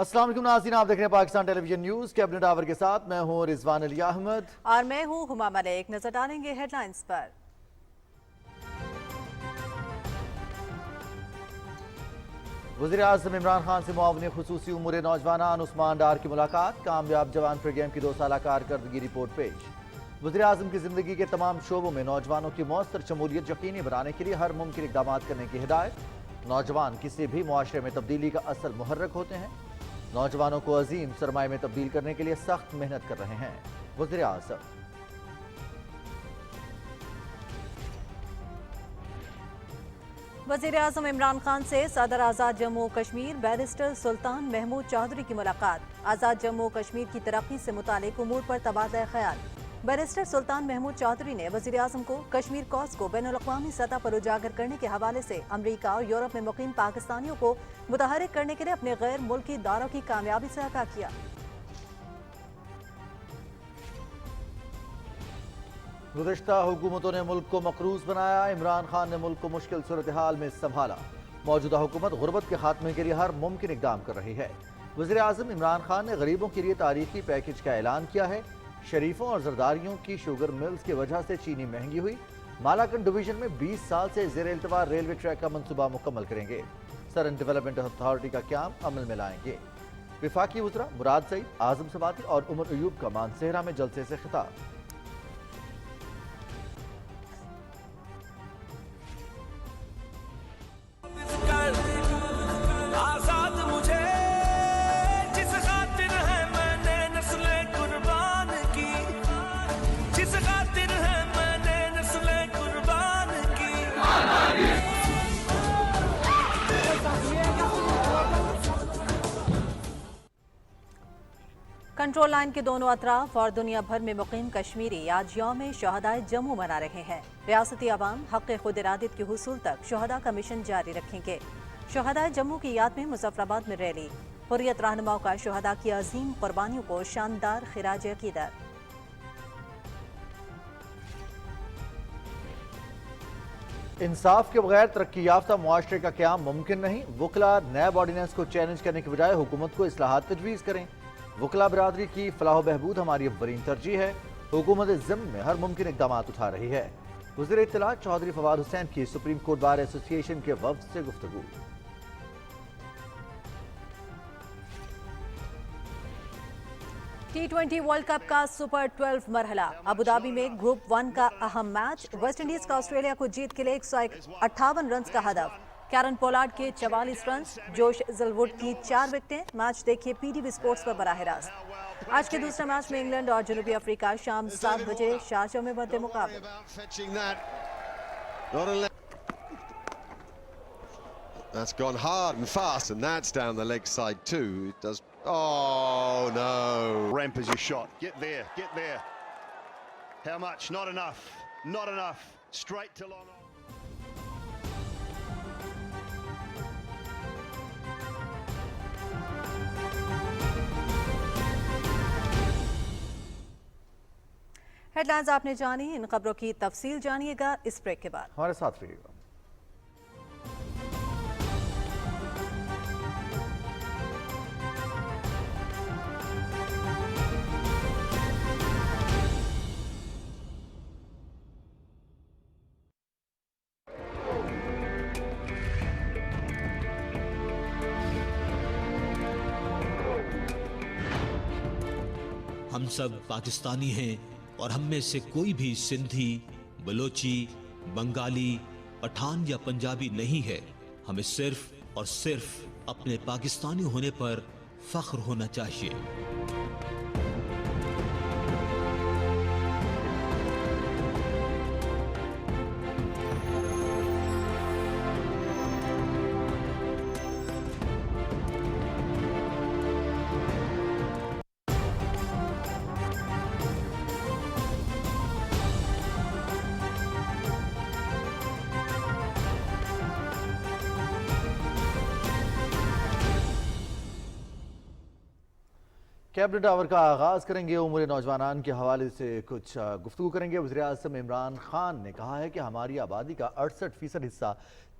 अस्सलाम वालेकुम नाज़रीन, आप देख रहे हैं Pakistan television news. Cabinet hour के साथ मैं हूं रिजवान अली अहमद और मैं हूं हुमा मलिक। नजर डालेंगे हेडलाइंस पर। वज़ीर आज़म इमरान खान से मुआविन खुसूसी उमूर नौजवान उस्मान डार की मुलाकात। कामयाब जवान प्रोग्राम की 2 साल कारकर्दगी रिपोर्ट पेश। वज़ीर आज़म की जिंदगी के तमाम शोबों में नौजवानों की मौसर शमूलियत यकीनी बनाने के लिए हर मुमकिन इक़दाम करने की हिदायत। नौजवान किसी भी मुआशरे में तब्दीली का असल मुहर्रक होते हैं। नौजवानों को अजीम सरमाए में तब्दील करने के लिए सख्त मेहनत कर रहे हैं वज़ीर आज़म। वज़ीर आज़म इमरान खान से सदर आज़ाद जम्मू कश्मीर बैरिस्टर सुल्तान महमूद चौधरी की मुलाकात। आज़ाद जम्मू कश्मीर की तरक्की से मुतालिक उमूर पर तबादला ख्याल। बैरिस्टर सुल्तान महमूद चौधरी ने वज़ीर आज़म को कश्मीर कॉज को बैनुल-अक़वामी सतह पर उजागर करने के हवाले से अमरीका और यूरोप में मुक़ीम पाकिस्तानियों को मुतहर्रिक करने के लिए अपने गैर मुल्की दौरों की कामयाबी से आगाह किया। गुज़िश्ता हुकूमतों ने मुल्क को मकरूज बनाया। इमरान खान ने मुल्क को मुश्किल सूरत हाल में संभाला। मौजूदा हुकूमत गुर्बत के खात्मे के लिए हर मुमकिन इक़दाम कर रही है। वज़ीर आज़म इमरान खान ने गरीबों के लिए तारीखी पैकेज का ऐलान किया है। शरीफों और जरदारियों की शुगर मिल्स की वजह से चीनी महंगी हुई। मालाकन डिवीजन में 20 साल से ज़ेर इल्तवा रेलवे ट्रैक का मंसूबा मुकम्मल करेंगे। सरन डेवलपमेंट अथॉरिटी का क्याम अमल में लाएंगे। विफाकी वज़रा मुराद सईद, आज़म सबाती और उमर अयूब का मानसेहरा में जलसे से खिताब। कंट्रोल लाइन के दोनों अतराफ और दुनिया भर में मुकीम कश्मीरी आज यौम शहदाए जम्मू मना रहे हैं। रियासती अवाम हक़ खुद इरादत के हुसूल तक शहदा का मिशन जारी रखेंगे। शहदाए जम्मू की याद में मुजफ्फराबाद में रैली। हुर्रियत रहनुमाओं का शहदा की अजीम कुर्बानियों को शानदार खिराज अकीदत। इंसाफ के बगैर तरक्की याफ्ता मुआशरे का क्याम मुमकिन नहीं। वकला नैब ऑर्डिनेंस को चैलेंज करने के बजाय हुकूमत को इस्लाहात तजवीज़ करें। वकला बरादरी की फलाह बहबूद हमारी अव्वलीन तरजीह है। हुकूमत ज़िम्म में हर मुमकिन इक़दाम उठा रही है। वज़ीर इत्तला चौधरी फवाद हुसैन की सुप्रीम कोर्ट बार एसोसिएशन के वफ़द से गुफ्तगू। T20 वर्ल्ड कप का सुपर 12 मरहला। अबुधाबी में ग्रुप 1 का अहम मैच। वेस्ट इंडीज का ऑस्ट्रेलिया को जीत के लिए 158 रन का हदफ। कैरन पोलार्ड के 44 रन, जोश हेज़लवुड की 4 विकेटें। मैच देखिए PTV स्पोर्ट्स पर बराह रास्त। आज के दूसरे मैच में इंग्लैंड और जनूबी अफ्रीका शाम 7 बजे शारजाह में मद्दे मुकाबले। That's gone hard and fast, and that's down the leg side too. It does. Oh no! Ramp is your shot. Get there. Get there. How much? Not enough. Not enough. Straight to long on. Headlines आपने जानी। इन खबरों की तफसील जानिएगा इस break के बाद। हमारे साथ रहिएगा। हम सब पाकिस्तानी हैं और हम में से कोई भी सिंधी, बलोची, बंगाली, पठान या पंजाबी नहीं है। हमें सिर्फ और सिर्फ अपने पाकिस्तानी होने पर फख्र होना चाहिए। कैबिनेट आवर का आगाज करेंगे। उम्र नौजवान के हवाले से कुछ गुफ्तगू करेंगे। वज़ीर-ए-आज़म इमरान खान ने कहा है कि हमारी आबादी का 68% हिस्सा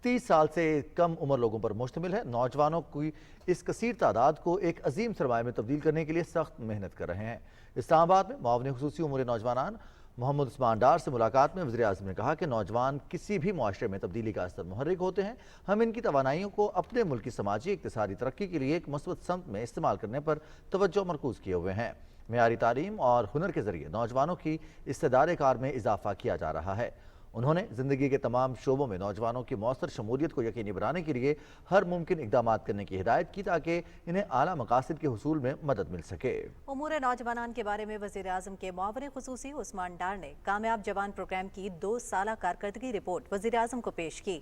30 साल से कम उम्र लोगों पर मुश्तमिल है। नौजवानों की इस कसीर तादाद को एक अजीम सरमाए में तब्दील करने के लिए सख्त मेहनत कर रहे हैं। इस्लामाबाद में मुआविन खुसूसी उम्र नौजवान मोहम्मद उस्मान डार से मुलाकात में वज़ीर-ए-आज़म ने कहा कि नौजवान किसी भी मुआशरे में तब्दीली का असर मुहर्रिक होते हैं। हम इनकी तवानाइयों को अपने मुल्क की समाजी इक़्तिसादी तरक्की के लिए एक मस्बत समत में इस्तेमाल करने पर तवज्जो मरकूज़ किए हुए हैं। मेयारी तालीम और हुनर के ज़रिए नौजवानों की इस्तेदाद कार में इजाफा किया जा रहा है। उन्होंने ज़िंदगी के तमाम शोबों में नौजवानों की मौसर शमूलियत को यकीनी बनाने के लिए हर मुमकिन इक़दाम करने की हिदायत की ताकि इन्हें आला मकासद के हुसूल में मदद मिल सके। उमूर नौजवान के बारे में वज़ीर-ए-आज़म के मुआविन खुसूसी उस्मान डार ने कामयाब जवान प्रोग्राम की 2 साला कारकर्दगी रिपोर्ट वज़ीर-ए-आज़म को पेश की।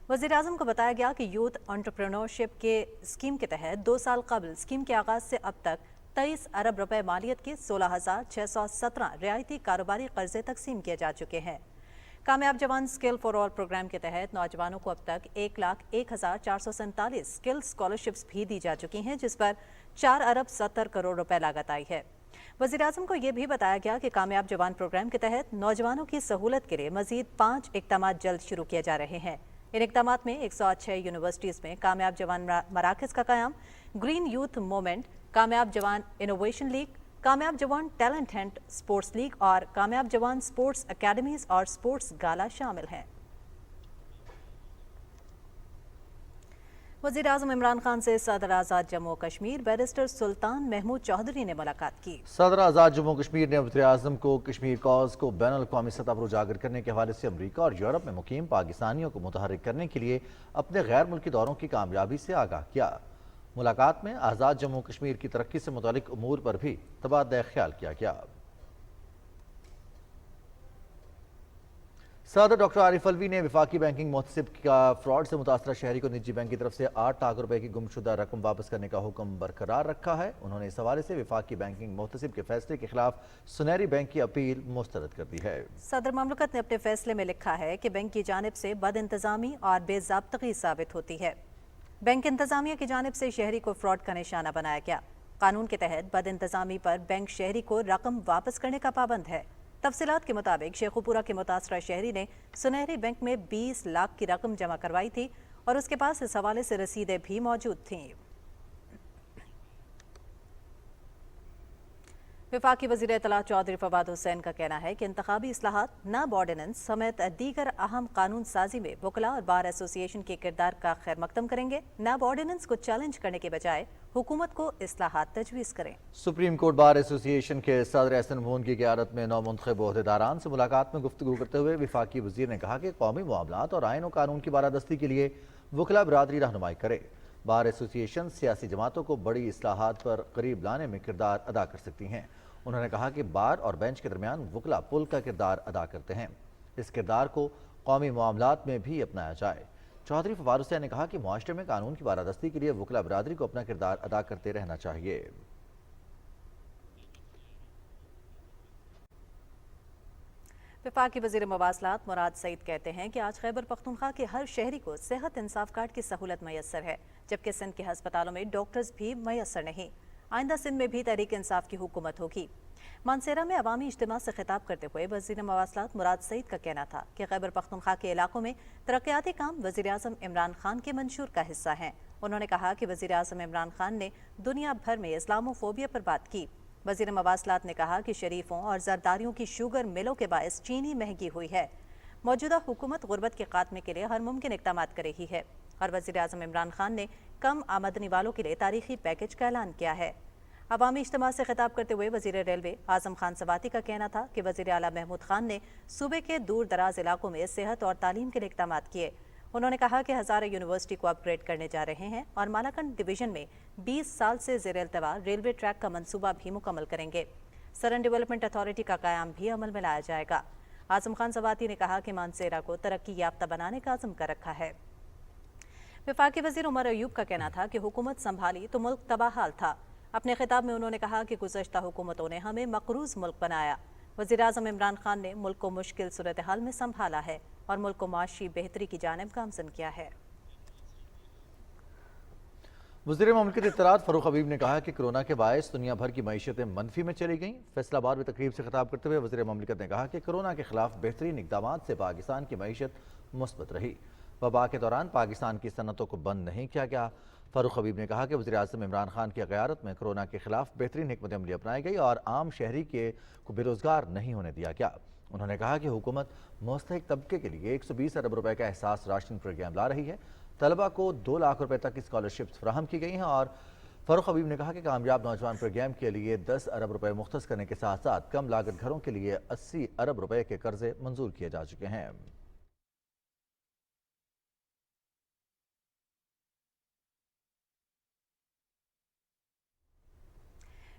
वज़ीर-ए-आज़म को बताया गया कि यूथ एंटरप्रेन्योरशिप के स्कीम के तहत 2 साल कबल स्कीम के आगाज से अब तक 23 अरब रुपए मालियत के 16,617 रियायती कारोबारी कर्जे तकसीम किए जा चुके हैं। कामयाब जवान स्किल फॉर ऑल प्रोग्राम के तहत नौजवानों को अब तक 1,01,447 स्किल स्कॉलरशिप्स भी दी जा चुकी हैं, जिस पर 4 अरब 70 करोड़ रुपए लागत आई है। वज़ीर-ए-आज़म को यह भी बताया गया कि कामयाब जवान प्रोग्राम के तहत नौजवानों की सहूलत के लिए मजीद 5 इक़दाम जल्द शुरू किए जा रहे हैं। इन इक़दाम में 106 यूनिवर्सिटीज़ में कामयाब जवान मराकज़ का क़याम, ग्रीन यूथ मूवमेंट, कामयाब जवान इनोवेशन लीग, कामयाब जवान टैलेंट हंट स्पोर्ट्स लीग और कामयाब जवान स्पोर्ट्स अकेडमीज और स्पोर्ट्स गाला शामिल हैं। वज़ीर-ए-आज़म इमरान खान से सदर आज़ाद जम्मू और कश्मीर बैरिस्टर सुल्तान महमूद चौधरी ने मुलाकात की। सदर आज़ाद जम्मू कश्मीर ने वज़ीर-ए-आज़म को कश्मीर कॉज को बैनुल अक़वामी सतह पर उजागर करने के हवाले से अमरीका और यूरोप में मुकीम पाकिस्तानियों को मुतहर्रिक करने के लिए अपने गैर मुल्की दौरों की कामयाबी से आगाह किया। मुलाकात में आज़ाद जम्मू कश्मीर की तरक्की से मुतालिक उमूर पर भी तबादला ख्याल किया गया। सदर डॉक्टर आरिफ अलवी ने वफाकी बैंकिंग मोहतसिब का फ्रॉड से मुतासरा शहरी को निजी बैंक की तरफ से 8 लाख रुपए की गुमशुदा रकम वापस करने का हुक्म बरकरार रखा है। उन्होंने इस हवाले से वफाकी बैंकिंग मोहतसिब के फैसले के खिलाफ सुनहरी बैंक की अपील मुस्तरद कर दी है। सदर ममलकत ने अपने फैसले में लिखा है कि बैंक की जानिब से बद इंतजामी और बेज़ाब्तगी साबित होती है। बैंक इंतजामिया की जानिब से शहरी को फ्रॉड का निशाना बनाया गया। कानून के तहत बद इंतजामी पर बैंक शहरी को रकम वापस करने का पाबंद है। तफसीलात के मुताबिक शेखुपुरा के मुतासरा शहरी ने सुनहरी बैंक में 20 लाख की रकम जमा करवाई थी और उसके पास इस हवाले से रसीदें भी मौजूद थीं। वफाकी वज़ीर इत्तला चौधरी फवाद हुसैन का कहना है कि इंतखाबी इस्लाहात, नाब ऑर्डिनेंस समेत दीगर अहम कानून साजी में वकला और बार एसोसिएशन के किरदार का खैर मकदम करेंगे। नाब ऑर्डिनेंस को चैलेंज करने के बजाय हुकूमत को इस्लाहात तजवीज़ करें। सुप्रीम कोर्ट बार एसोसिएशन के सदर एहसन मून की क़यादत में नौमुंतखब ओहदेदारान से मुलाकात में गुफ्तगू करते हुए वफाकी वज़ीर ने कहा कि कौमी मामलात और आइन और कानून की बालादस्ती के लिए वकला बरादरी रहनुमाई करे। बार एसोसिएशन सियासी जमातों को बड़ी इस्लाहात पर करीब लाने में किरदार अदा कर सकती हैं। उन्होंने कहा कि बार और बेंच के दरमियान वकला पुल का किरदार अदा करते हैं। इस किरदार को कौमी मामलात में भी अपनाया जाए। चौधरी फवाद हुसैन ने कहा कि मुआशरे में कानून की बालादस्ती के लिए वकला बरादरी को अपना किरदार अदा करते रहना चाहिए। वफाकी वज़ीर मवासलात मुराद सईद कहते हैं कि आज खैबर पख्तूनख्वा के हर शहरी को सेहत इंसाफ कार्ड की सहूलत मैसर है, जबकि सिंध के हस्पतालों में डॉक्टर्स भी मैसर नहीं। आइंदा सिंध में भी तहरीक इंसाफ की हुकूमत होगी। मानसेरा में अवामी इज्तिमा से खिताब करते हुए वज़ीर मवासलात मुराद सईद का कहना था कि खैबर पख्तूनख्वा के इलाकों में तरक्याती काम वज़ीर-ए-आज़म इमरान खान के मंशूर का हिस्सा हैं। उन्होंने कहा कि वज़ीर-ए-आज़म इमरान खान ने दुनिया भर में इस्लामोफोबिया पर बात की। वज़ीर मवासलात ने कहा कि शरीफों और जरदारियों की शुगर मिलों के बायस चीनी महंगी हुई है। मौजूदा हुकूमत गुर्बत के खात्मे के लिए हर मुमकिन इक़दाम कर रही है और वज़ीर-ए-आज़म इमरान खान ने कम आमदनी वालों के लिए तारीखी पैकेज का ऐलान किया है। अवामी इज्तिमा से खिताब करते हुए वज़ीर रेलवे आज़म खान सवाती का कहना था कि वज़ीर आला महमूद खान ने सूबे के दूर दराज इलाकों में सेहत और तालीम के लिए इक़दाम किए। उन्होंने कहा कि हज़ारा यूनिवर्सिटी को अपग्रेड करने जा रहे हैं और मालाकंड डिवीज़न में 20 साल से ज़ेर इल्तवा रेलवे ट्रैक का मनसूबा भी मुकम्मल करेंगे। सरन डेवलपमेंट अथॉरिटी का क़याम भी अमल में लाया जाएगा। आज़म खान सवाती ने कहा कि मानसेरा को तरक्की याफ्ता बनाने का आज़म कर रखा है। वफाकी वज़ीर उमर अयूब का कहना था कि हुकूमत संभाली तो मुल्क तबाहाल था। अपने खिताब में उन्होंने कहा कि गुज़श्ता हुकूमतों ने हमें मकरूज़ मुल्क बनाया। वज़ीर-ए-आज़म इमरान खान ने मुल्क को मुश्किल सूरत हाल में संभाला है और मुल्क को माशी बेहतरी की जानिब गामज़न किया है। वज़ीर ममलिकत इत्तलात फ़ारूक हबीब ने कहा कि कोरोना के बायस दुनिया भर की मईशतें मनफी में चली गईं। फैसलाबाद में तकरीब से खिताब करते हुए वज़ीर ममलिकत ने कहा कि कोरोना के खिलाफ बेहतरीन इक़दामात से पाकिस्तान की मईशत मुस्बत रही। वबा के दौरान पाकिस्तान की सनतों को बंद नहीं किया गया। फ़ारूक हबीब ने कहा कि वज़ीर आज़म इमरान खान की क़यादत में कोरोना के खिलाफ बेहतरीन हिकमत अमली अपनाई गई और आम शहरी को बेरोज़गार नहीं होने दिया गया। उन्होंने कहा कि हुकूमत मुस्तहिक तबके के लिए 120 अरब रुपए का एहसास राशन प्रोग्राम ला रही है। तलबा को 2 लाख रुपए तक की स्कॉलरशिप्स फराहम की गई हैं और फ़ारूक हबीब ने कहा कि कामयाब नौजवान प्रोग्राम के लिए 10 अरब रुपए मुख्तस करने के साथ साथ कम लागत घरों के लिए 80 अरब रुपए के कर्जे मंजूर किए जा चुके हैं।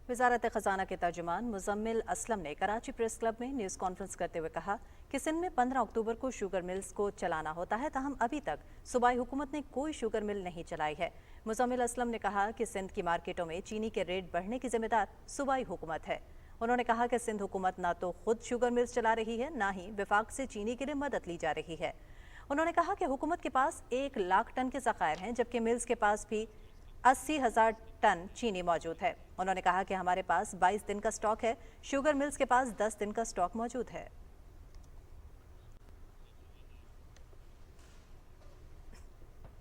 वज़ारत ख़ज़ाना के तर्जुमान मुज़म्मिल असलम ने कराची प्रेस क्लब में न्यूज़ कॉन्फ्रेंस करते हुए कहा कि सिंध में 15 अक्टूबर को शुगर मिल्स को चलाना होता है, ताहम अभी तक सूबाई हुकूमत ने कोई शुगर मिल नहीं चलाई है। मुज़म्मिल असलम ने कहा कि सिंध की मार्केटों में चीनी के रेट बढ़ने की जिम्मेदार सूबाई हुकूमत है। उन्होंने कहा कि सिंध हुकूमत ना तो खुद शुगर मिल्स चला रही है, ना ही विफाक से चीनी के लिए मदद ली जा रही है। उन्होंने कहा कि हुकूमत के पास 1 लाख टन के ज़खायर हैं, जबकि मिल्स के पास भी 80,000 टन चीनी मौजूद है। उन्होंने कहा कि हमारे पास 22 दिन का स्टॉक है, शुगर मिल्स के पास 10 दिन का स्टॉक मौजूद है।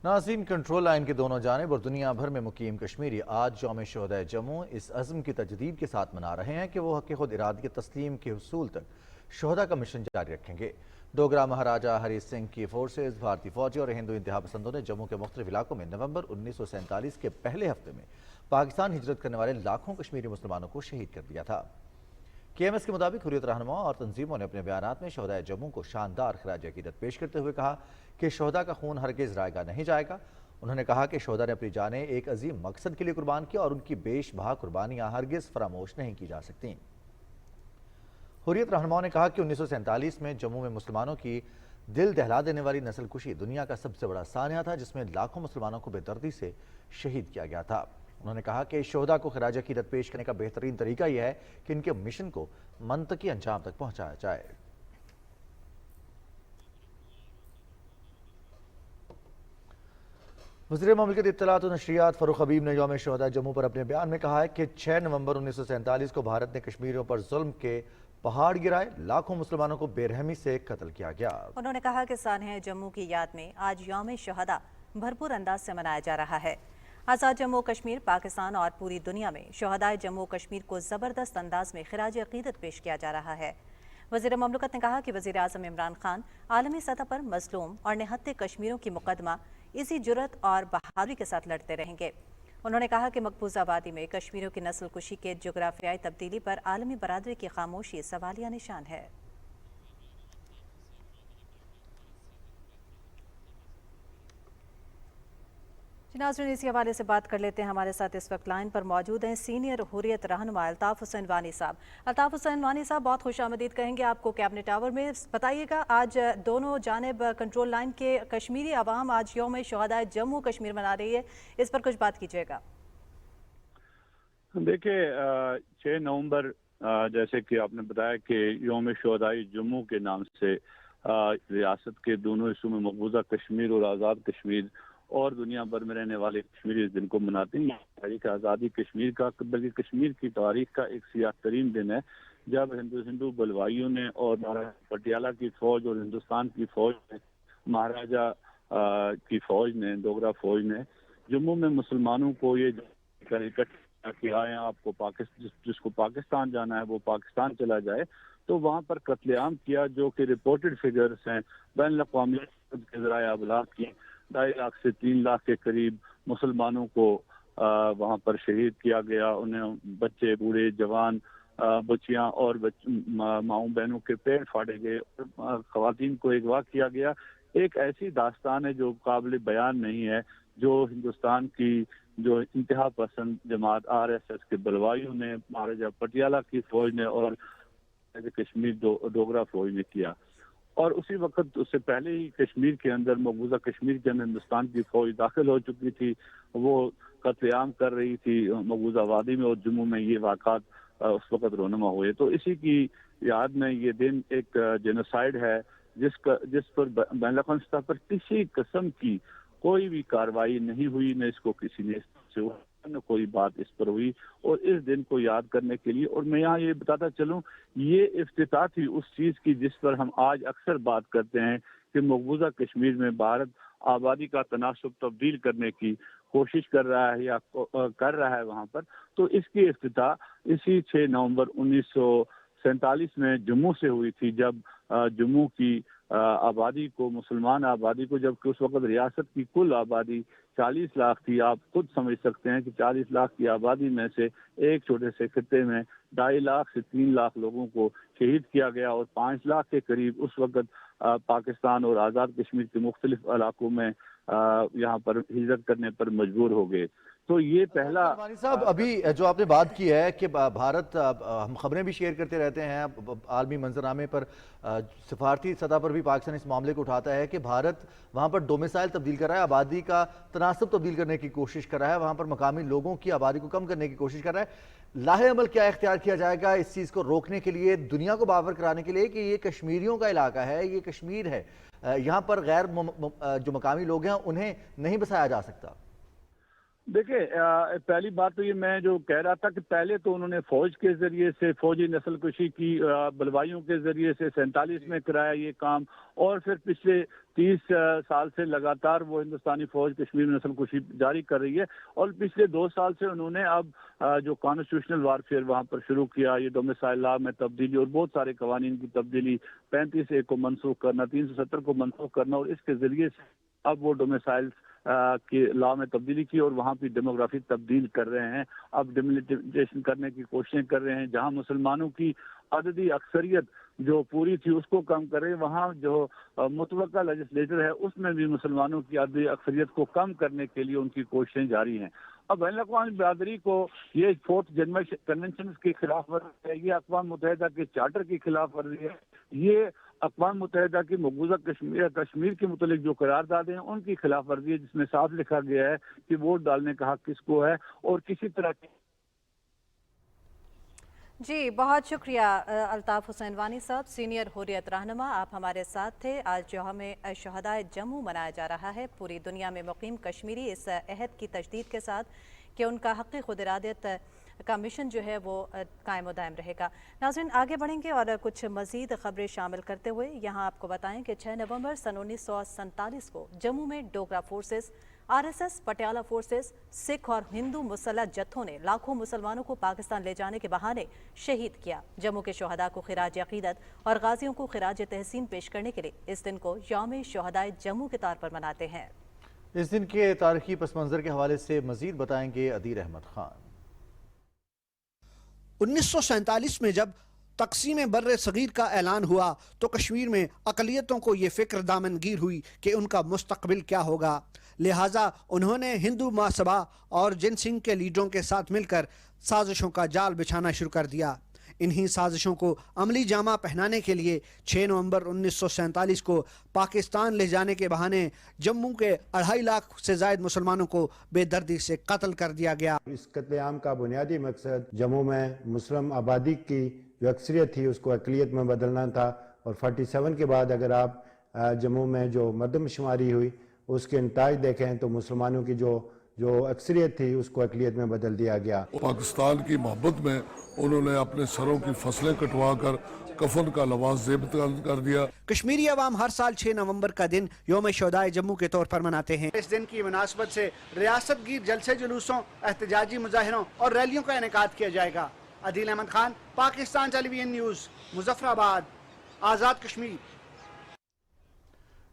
नाज़रीन, कंट्रोल लाइन के दोनों जानिब और दुनिया भर में मुकीम कश्मीरी आज यौम शोहदा जम्मू इस अज़्म की तजदीद के साथ मना रहे हैं कि वो हक़ खुद इरादगी तस्लीम के हुसूल तक शोहदा का मिशन जारी रखेंगे। डोगरा महाराजा हरी सिंह की फोर्सेज, भारतीय फौजी और हिंदू इंतहा पसंदों ने जम्मू के मुख्तलिफ इलाकों में नवंबर 1947 के पहले हफ्ते में पाकिस्तान हिजरत करने वाले लाखों कश्मीरी मुसलमानों को शहीद कर दिया था। KMS के मुताबिक हुर्रियत रहनुमा और तंजीमों ने अपने बयानात में शोहदा जम्मू को शानदार खराज अकीदत पेश करते हुए कहा कि शोहदा का खून हरगिज़ ज़ाया नहीं जाएगा। उन्होंने कहा कि शोहदा ने अपनी जानें एक अजीम मकसद के लिए कुर्बान किया और उनकी बेशबहा कुर्बानियाँ हरगिज़ फरामोश नहीं की जा सकती। हुर्रियत रहनुमाओं ने कहा कि 1947 में जम्मू में मुसलमानों की दिल दहला देने वाली नस्ल कुशी दुनिया का सबसे बड़ा सानिया था, जिसमें लाखों मुसलमानों को बेदर्दी से शहीद किया गया था। उन्होंने कहा कि शोहदा को खराज अकीदत पेश करने का बेहतरीन तरीका यह है कि इनके मिशन को मंतकी अंजाम तक पहुंचाया जाए। वज़ीर ममलिकत इत्तलात और नशरियात फ़ारूक हबीब ने यौम शोहदा जम्मू पर अपने बयान में कहा है कि 6 नवंबर 1947 को भारत ने कश्मीरियों पर जुल्म के पहाड़ गिराए, लाखों मुसलमानों को बेरहमी से कत्ल किया गया। उन्होंने कहा कि सानहे जम्मू की याद में आज यौम शोहदा भरपूर अंदाज से मनाया जा रहा है। आज़ाद जम्मू कश्मीर, पाकिस्तान और पूरी दुनिया में शोहदाए जम्मू कश्मीर को ज़बरदस्त अंदाज में खिराज अकीदत पेश किया जा रहा है। वज़ीर ममलिकत ने कहा कि वज़ीर आज़म इमरान खान आलमी सतह पर मज़लूम और निहत्ते कश्मीरों की मुकदमा इसी जुर्रत और बहादुरी के साथ लड़ते रहेंगे। उन्होंने कहा कि मकबूजा आबादी में कश्मीरियों की नस्ल कुशी के जोग्राफियाई तब्दीली पर आलमी बरादरी की खामोशी सवालिया निशान है। नाज़रीन, इसी हवाले से बात कर लेते हैं। हमारे साथ इस वक्त लाइन पर मौजूद हैं सीनियर हुर्रियत रहनुमा अल्ताफ़ हुसैन वानी साहब। अल्ताफ़ हुसैन वानी साहब, बहुत खुशामदीद कहेंगे आपको कैबिनेट टावर में। बताइएगा, आज दोनों जानिब कंट्रोल लाइन के कश्मीरी आवाम आज यौम शोहदा जम्मू कश्मीर मना रही है, इस पर कुछ बात कीजिएगा। देखिए, 6 नवंबर जैसे कि आपने बताया कि यौम शोहदा जम्मू के नाम से रियासत के दोनों हिस्सों में मकबूजा कश्मीर और आज़ाद कश्मीर और दुनिया भर में रहने वाले कश्मीरी इस दिन को मनाते हैं। तारीख आज़ादी कश्मीर का, बल्कि कश्मीर की तारीख का एक सियाह तरीन दिन है, जब हिंदू बलवाइयों ने और महाराजा पटियाला की फौज और हिंदुस्तान की फौज ने, महाराजा की फौज ने, डोगरा फौज ने जम्मू में मुसलमानों को ये इकट्ठा किया है, आपको जिसको पाकिस्तान जाना है वो पाकिस्तान चला जाए, तो वहाँ पर कत्लेआम किया, जो कि रिपोर्टेड फिगर्स हैं बैनुल-अक़वामी के ज़राए अबलाग की। 2.5 लाख से 3 लाख के करीब मुसलमानों को वहाँ पर शहीद किया गया। उन्हें बच्चे, बूढ़े, जवान, बच्चियाँ और माओं बहनों के पेड़ फाड़े गए और ख़वातीन को अगवा किया गया। एक ऐसी दास्तान है जो काबिल बयान नहीं है, जो हिंदुस्तान की जो इंतहा पसंद जमात RSS के बलवाइयों ने, महाराजा पटियाला की फौज ने और कश्मीर डोगरा फौज ने किया। और उसी वक्त, उससे पहले ही कश्मीर के अंदर, मकबूजा कश्मीर के अंदर हिंदुस्तान की फौज दाखिल हो चुकी थी, वो कत्लेआम कर रही थी मकबूजा वादी में, और जम्मू में ये वाक़ात उस वक्त रोनुमा हुए। तो इसी की याद में ये दिन एक जेनोसाइड है, जिस पर बैनुल-अक़वामी सतह पर किसी किस्म की कोई भी कार्रवाई नहीं हुई, न इसको किसी ने से न कोई बात इस पर हुई, और इस दिन को याद करने के लिए। और मैं यहाँ ये बताता चलूँ, ये इफ्तिताह थी उस चीज़ की जिस पर हम आज अक्सर बात करते हैं कि मकबूजा कश्मीर में भारत आबादी का तनासब तब्दील करने की कोशिश कर रहा है या कर रहा है वहाँ पर। तो इसकी इफ्तिताह इसी 6 नवंबर 1947 में जम्मू से हुई थी, जब जम्मू की आबादी को, मुसलमान आबादी को, जबकि उस वक्त रियासत की कुल आबादी 40 लाख थी। आप खुद समझ सकते हैं कि 40 लाख की आबादी में से एक छोटे से खित्ते में 2.5 लाख से 3 लाख लोगों को शहीद किया गया, और 5 लाख के करीब उस वक्त पाकिस्तान और आज़ाद कश्मीर के मुख्तलिफ इलाकों में यहाँ पर हिजरत करने पर मजबूर हो गए। तो ये पहला। वानी साहब, अभी जो आपने बात की है कि भारत, हम खबरें भी शेयर करते रहते हैं आलमी मंजरनामे पर, सिफारती सतह पर भी पाकिस्तान इस मामले को उठाता है कि भारत वहाँ पर डोमिसाइल तब्दील कर रहा है, आबादी का तनासब तब्दील करने की कोशिश कर रहा है, वहाँ पर मकामी लोगों की आबादी को कम करने की कोशिश कर रहा है। लाहे अमल क्या इख्तियार किया जाएगा इस चीज़ को रोकने के लिए, दुनिया को बावर कराने के लिए कि ये कश्मीरियों का इलाका है, ये कश्मीर है, यहाँ पर गैर जो मकामी लोग हैं उन्हें नहीं बसाया जा सकता? देखिए, पहली बात तो ये मैं जो कह रहा था कि पहले तो उन्होंने फौज के जरिए से, फौजी नस्ल कुशी की बलवाइयों के जरिए से 47 में कराया ये काम, और फिर पिछले 30 साल से लगातार वो हिंदुस्तानी फौज कश्मीर में नस्ल कुशी जारी कर रही है। और पिछले 2 साल से उन्होंने अब जो कॉन्स्टिट्यूशनल वारफेयर वहाँ पर शुरू किया, ये डोमिसाइल लॉ में तब्दीली और बहुत सारे कवानीन की तब्दीली, 35A को मनसूख करना, 370 को मनसूख करना, और इसके जरिए से अब वो डोमिसाइल के लॉ में तब्दीली की और वहाँ की डेमोग्राफी तब्दील कर रहे हैं। अब डिमिलिटेशन करने की कोशिशें कर रहे हैं, जहाँ मुसलमानों की अददी अक्सरियत जो पूरी थी उसको कम कर रहे हैं, वहाँ जो मुतवक्का लेजिस्लेचर है उसमें भी मुसलमानों की अददी अक्सरियत को कम करने के लिए उनकी कोशिशें जारी हैं। अब बैनुल अक़वामी बिरादरी को ये 4th जनरल कन्वेंशन की खिलाफ वर्जी है, ये अक़वाम मुत्तहिदा के चार्टर की खिलाफ वर्जी है, ये अक़वाम मुत्तहिदा की मकबूजा कश्मीर के मुतालिक जो करारदाद हैं उनकी खिलाफ वर्जी है, जिसमें साफ लिखा गया है कि वोट डालने का हक किसको है, और किसी तरह की। जी, बहुत शुक्रिया अल्ताफ़ हुसैन वानी साहब, सीनियर हुर्रियत रहनुमा, आप हमारे साथ थे। आज जो हमें शहदाए जम्मू मनाया जा रहा है, पूरी दुनिया में मुकीम कश्मीरी इस अहद की तजदीद के साथ कि उनका हक़ खुद इरादत का मिशन जो है वो कायम दायम रहेगा। नाज़रीन, आगे बढ़ेंगे और कुछ मज़ीद ख़बरें शामिल करते हुए यहाँ आपको बताएं कि 6 नवंबर सन 1947 को जम्मू में Dogra forces, RSS, Patiala forces, Sikh और हिंदू मुसल्लह जत्थों ने लाखों मुसलमानों को पाकिस्तान ले जाने के बहाने शहीद किया। जम्मू के शहदा को खिराज अक़ीदत और गाजियों को खिराज तहसीन पेश करने के लिए इस दिन को यौम शहदाए जम्मू के तौर पर मनाते हैं। इस दिन के तारीखी पस मंज़र के हवाले से मज़ीद बताएंगे अदीर अहमद खान। 1947 में जब तक़सीम बर्रे सगीर का ऐलान हुआ तो कश्मीर में अक़लियतों को ये फ़िक्र दामनगीर हुई कि उनका मुस्तक़बिल क्या होगा। लिहाजा उन्होंने हिंदू महासभा और जिन सिंह के लीडरों के साथ मिलकर साजिशों का जाल बिछाना शुरू कर दिया। इन्हीं साजिशों को अमली जामा पहनाने के लिए 6 नवंबर 1947 को पाकिस्तान ले जाने के बहाने जम्मू के 2.5 लाख से ज़ायद मुसलमानों को बेदर्दी से कत्ल कर दिया गया। इस कत्लेआम का बुनियादी मकसद जम्मू में मुस्लिम आबादी की जो अक्सरियत थी उसको अक़लियत में बदलना था, और 47 के बाद अगर आप जम्मू में जो मर्दमशुमारी हुई उसके नताइज देखें तो मुसलमानों की जो अक्सरियत थी उसको अक़लियत में बदल दिया गया। पाकिस्तान की मोहब्बत में उन्होंने अपने सरों की फसलें कटवा कर कफन का लबास ज़ेब कर दिया। कश्मीरी अवाम हर साल 6 नवंबर का दिन यौम शहदाए जम्मू के तौर पर मनाते हैं। इस दिन की मुनासबत से रियासत गिर जलसे जुलूसों, एहतजाजी मुजाहिरों और रैलियों का इनेकाद किया जाएगा। Adeel Ahmad Khan, Pakistan television news, Muzaffarabad, Azad Kashmir.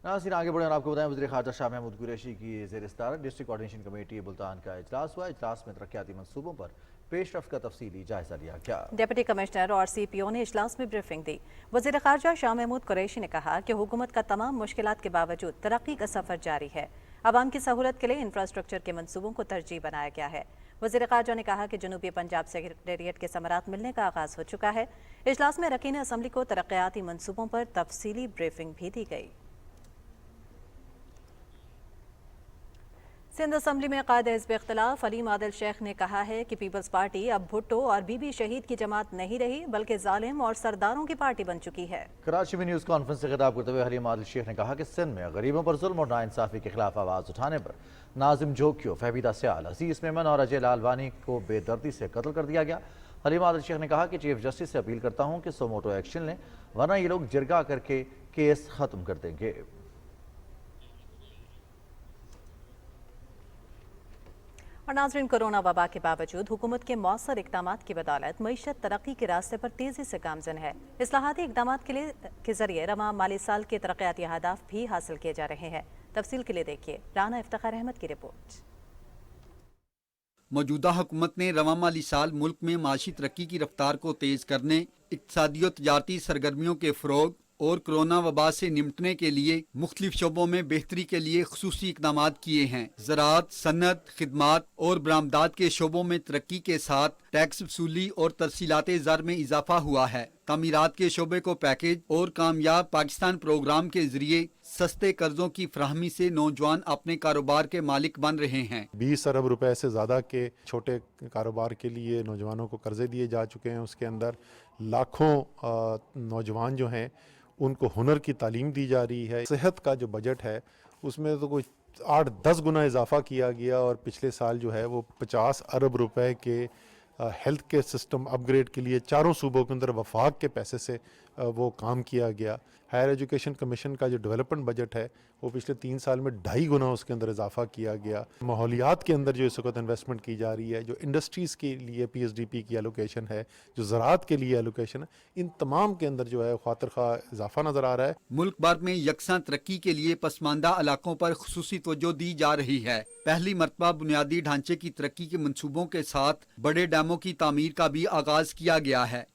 नाज़रीन, आगे बढ़े और आपको बताएं, वज़ीर ख़ारजा शाह महमूद कुरैशी की ज़ेर सदारत डिस्ट्रिक्ट कोऑर्डिनेशन कमेटी मुल्तान का इजलास हुआ। इजलास में तरक्याती मंसूबों पर पेशरफ्त का तफसीली जायजा लिया गया। डिप्टी कमिश्नर और CPO ने इजलास में ब्रीफिंग दी। वज़ीर ख़ारजा शाह महमूद कुरैशी ने कहा कि हुकूमत का तमाम मुश्किलात के बावजूद तरक्की का सफ़र जारी है। आवाम की सहूलत के लिए इंफ्रास्ट्रक्चर के मंसूबों को तरजीह बनाया गया है। वज़ीर ख़ारजा ने कहा कि जनूबी पंजाब सेक्रेटेरिएट के समरात मिलने का आगाज़ हो चुका है। इजलास में अरकान असम्बली को तरक्याती मंसूबों पर तफसीली ब्रीफिंग भी दी गई। सिंध असम्बली में कायद हिज़्ब इख्तिलाफ अलीम आदिल शेख ने कहा है कि पीपल्स पार्टी अब भुट्टो और बीबी शहीद की जमात नहीं रही बल्कि जालिम और सरदारों की पार्टी बन चुकी है। कराची में न्यूज़ कॉन्फ्रेंस से खिताब करते हुए अलीम आदिल शेख ने कहा कि सिंध में गरीबों पर जुल्म और नाइंसाफी के खिलाफ आवाज़ उठाने पर नाजिम जोकियो, फहमीदा सियाल, अजीज मेमन और अजय लालवानी को बेदर्दी से कत्ल कर दिया गया। अलीम आदिल शेख ने कहा कि चीफ जस्टिस से अपील करता हूँ कि सोमोटो एक्शन लें, वरना ये लोग जिरगा करके केस खत्म कर देंगे। और नाज़रीन, कोरोना वबा के बावजूद हुकूमत के मौसर इक़दामात की बदौलत मईशत तरक्की के रास्ते पर तेज़ी से गामज़न है। इस्लाहाती इक़दामात के ज़रिए रवा माली साल के तरक्याती अहदाफ भी हासिल किए जा रहे हैं। तफसील के लिए देखिए राना इफ्तिखार अहमद की रिपोर्ट। मौजूदा हुकूमत ने रवा माली साल मुल्क में माशी तरक्की की रफ्तार को तेज़ करने, इक़्तिसादी और तजारती सरगर्मियों के फ़रोग और कोरोना वबा से निपटने के लिए मुख्तलिफ शोबों में बेहतरी के लिए खुसूसी इक़दामात किए हैं। ज़राअत, सन्नत, खिदमात और बरामदात के शोबों में तरक्की के साथ टैक्स वसूली और तरसीलात ज़र में इजाफा हुआ है। तामीरात के शोबे को पैकेज और कामयाब पाकिस्तान प्रोग्राम के जरिए सस्ते कर्जों की फराहमी से नौजवान अपने कारोबार के मालिक बन रहे हैं। 20 अरब रुपए से ज़्यादा के छोटे कारोबार के लिए नौजवानों को कर्जे दिए जा चुके हैं। उसके अंदर लाखों नौजवान जो हैं उनको हुनर की तालीम दी जा रही है। सेहत का जो बजट है उसमें तो कोई 8-10 गुना इजाफा किया गया और पिछले साल जो है वो 50 अरब रुपए के हेल्थ केयर सिस्टम अपग्रेड के लिए चारों सूबों के अंदर वफाक के पैसे से वो काम किया गया। हायर एजुकेशन कमीशन का जो डेवलपमेंट बजट है वो पिछले 3 साल में 2.5 गुना उसके अंदर इजाफा किया गया। माहौलियात के अंदर जो इस वक्त इन्वेस्टमेंट की जा रही है, जो इंडस्ट्रीज़ के लिए PSDP की एलोकेशन है, जो ज़राअत के लिए एलोकेशन है, इन तमाम के अंदर जो है खातिर खा इजाफा नज़र आ रहा है। मुल्क भर में यकसां तरक्की के लिए पसमानदा इलाकों पर खुसूसी तवज्जो दी जा रही है। पहली मरतबा बुनियादी ढांचे की तरक्की के मंसूबों के साथ बड़े डैमों की तामीर का भी आगाज किया गया है।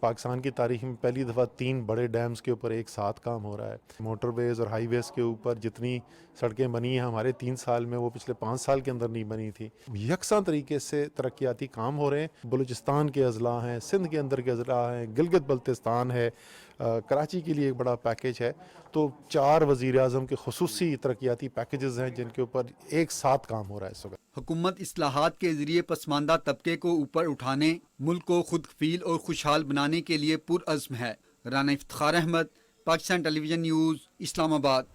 पाकिस्तान की तारीख में पहली दफ़ा 3 बड़े डैम्स के ऊपर एक साथ काम हो रहा है। मोटरवेज़ और हाईवेज़ के ऊपर जितनी सड़कें बनी हैं हमारे 3 साल में, वो पिछले 5 साल के अंदर नहीं बनी थी। यकसां तरीके से तरक्याती काम हो रहे हैं। बलूचिस्तान के अजला हैं, सिंध के अंदर के अजला हैं, गिलगित बल्तिस्तान है, कराची के लिए एक बड़ा पैकेज है। तो 4 वज़ीर आज़म के खुसूसी तरक्याती पैकेजेस हैं जिनके ऊपर एक साथ काम हो रहा है इस वक्त। हुकूमत इस्लाहात के जरिए पसमानदा तबके को ऊपर उठाने, मुल्क को खुद कफील और खुशहाल बनाने के लिए पुरअज़्म है। Rana Iftikhar Ahmed, Pakistan television news, Islamabad.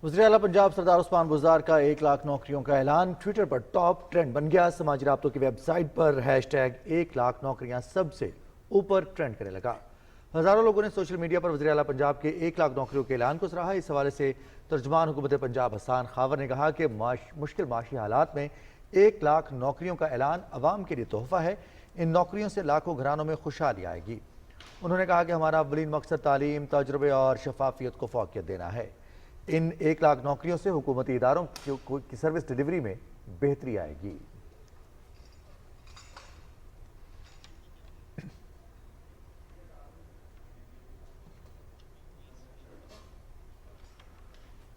वज़ीर आला पंजाब सरदार उस्मान बुज़दार का 1 लाख नौकरियों का ऐलान ट्विटर पर टॉप ट्रेंड बन गया। समाजी राब्तों की वेबसाइट पर #1 लाख नौकरियां सबसे ऊपर ट्रेंड करने लगा। हज़ारों लोगों ने सोशल मीडिया पर वज़ीर आला पंजाब के 1 लाख नौकरियों के ऐलान को सराहा। इस हवाले से तर्जुमान हुकूमत पंजाब हसान खावर ने कहा कि मुश्किल माशी हालात में 1 लाख नौकरियों का ऐलान अवाम के लिए तोहफ़ा है। इन नौकरियों से लाखों घरानों में खुशहाली आएगी। उन्होंने कहा कि हमारा अव्वलीन मकसद तालीम, तजुर्बे और शफाफियत को फ़ौक़ियत देना है। इन 1 लाख नौकरियों से हुकूमती इदारों की सर्विस डिलीवरी में बेहतरी आएगी।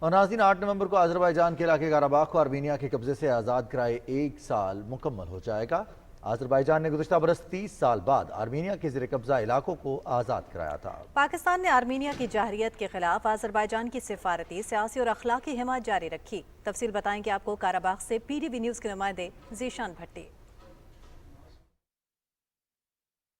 और नाज़रीन, 8 नवंबर को अज़रबैजान के इलाके काराबाख को आर्मीनिया के कब्जे से आज़ाद कराए 1 साल मुकम्मल हो जाएगा। अज़रबैजान ने गुज़िश्ता बरस 30 साल बाद आर्मीनिया के ज़ेर कब्जा इलाकों को आज़ाद कराया था। पाकिस्तान ने आर्मीनिया की जाहरियत के खिलाफ अज़रबैजान की सिफारती, सियासी और अखलाकी हिमायत जारी रखी। तफसील बताएंगे आपको काराबाख से PTV न्यूज़ के नुमाइंदे ज़ीशान भट्टी।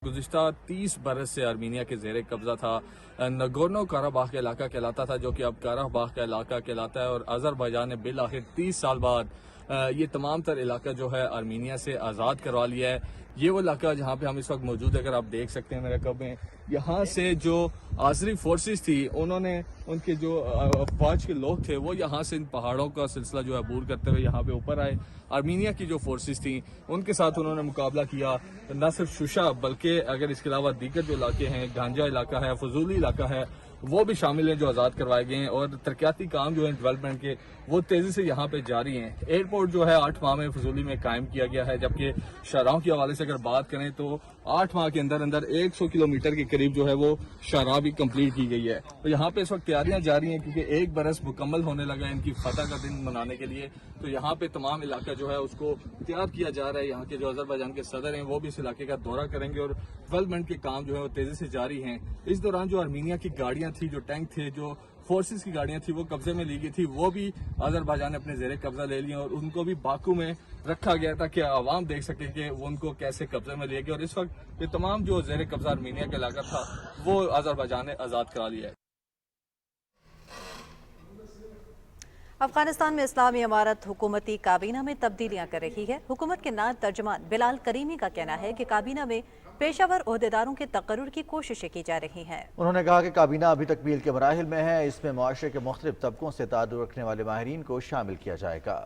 गुज़िश्ता 30 बरस से आर्मीनिया के ज़ेर कब्जा था नगोर्नो काराबाख का इलाका कहलाता था, जो कि अब काराबाख का इलाका कहलाता है। और अज़रबैजान ने बिल आखिर 30 साल बाद ये तमाम तर इलाका जो है आर्मीनिया से आज़ाद करवा लिया है। ये वो इलाका जहाँ पे हम इस वक्त मौजूद है, अगर आप देख सकते हैं मेरे कब में, यहाँ से जो आज़री फोर्सेस थी उन्होंने, उनके जो अफवाज के लोग थे वो यहाँ से इन पहाड़ों का सिलसिला जो है अबूर करते हुए यहाँ पे ऊपर आए। आर्मीनिया की जो फोर्सेस थी उनके साथ उन्होंने मुकाबला किया। न सिर्फ शुशा बल्कि अगर इसके अलावा दीगर जो इलाके हैं, गांजा इलाका है, फजूली इलाका है, वो भी शामिल हैं जो आज़ाद करवाए गए हैं। और तरक्याती काम जो है डेवलपमेंट के वो तेज़ी से यहाँ पे जारी हैं। एयरपोर्ट जो है 8 माह में फजूली में कायम किया गया है, जबकि शाहराहों के हवाले से अगर बात करें तो 8 माह के अंदर अंदर 100 किलोमीटर के करीब जो है वो शाहराह भी कंप्लीट की गई है। तो यहाँ पे इस वक्त तैयारियां जारी हैं क्योंकि 1 बरस मुकम्मल होने लगा इनकी फतह का दिन मनाने के लिए। तो यहाँ पे तमाम इलाका जो है उसको तैयार किया जा रहा है। यहाँ के जो अज़रबैजान के सदर हैं वो भी इस इलाके का दौरा करेंगे और डेवलपमेंट के काम जो है वो तेजी से जारी हैं। इस दौरान जो आर्मीनिया की गाड़ियां थी, जो टैंक थे, जो फोर्सेस की गाड़ियां थी, वो कब्जे में ली गई थी, वो भी अजरबैजान ने अपने जेर कब्जा ले ली और उनको भी बाकू में रखा गया ताकि आवाम देख सके कि वो उनको कैसे कब्जे में लिए गए। और इस वक्त ये तमाम जो जेर कब्जा आर्मीनिया का इलाका था वो अजरबैजान ने आज़ाद करा लिया है। अफगानिस्तान में इस्लामी इमारत हुकूमती काबीना में तब्दीलियां कर रही है। हुकूमत के नायब तर्जुमान बिलाल करीमी का कहना है कि काबीना में पेशावर ओहदेदारों के तकर्रुर की कोशिशें की जा रही हैं। उन्होंने कहा कि काबीना अभी तकमील के मराहिल में है, इसमें मुआशरे के मुख्तलिफ तबकों से ताल्लुक रखने वाले माहिरीन को शामिल किया जाएगा।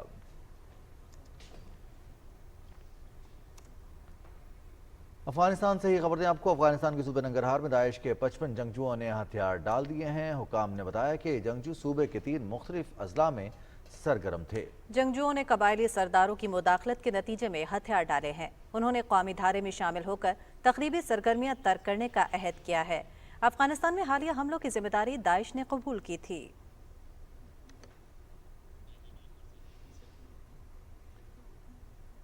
अफगानिस्तान से ही खबर दें आपको, अफगानिस्तान के सूबे नंगरहार में दाइश के 55 जंगजुओं ने हथियार डाल दिए हैं। हुकाम ने बताया कि जंगजू सूबे के 3 मुख्तलिफ अजला में सरगर्म थे। जंगजुओं ने कबायली सरदारों की मुदाखलत के नतीजे में हथियार डाले हैं। उन्होंने कौमी धारे में शामिल होकर तकरीबी सरगर्मियां तर्क करने का अहद किया है। अफगानिस्तान में हालिया हमलों की जिम्मेदारी दाइश ने कबूल की थी।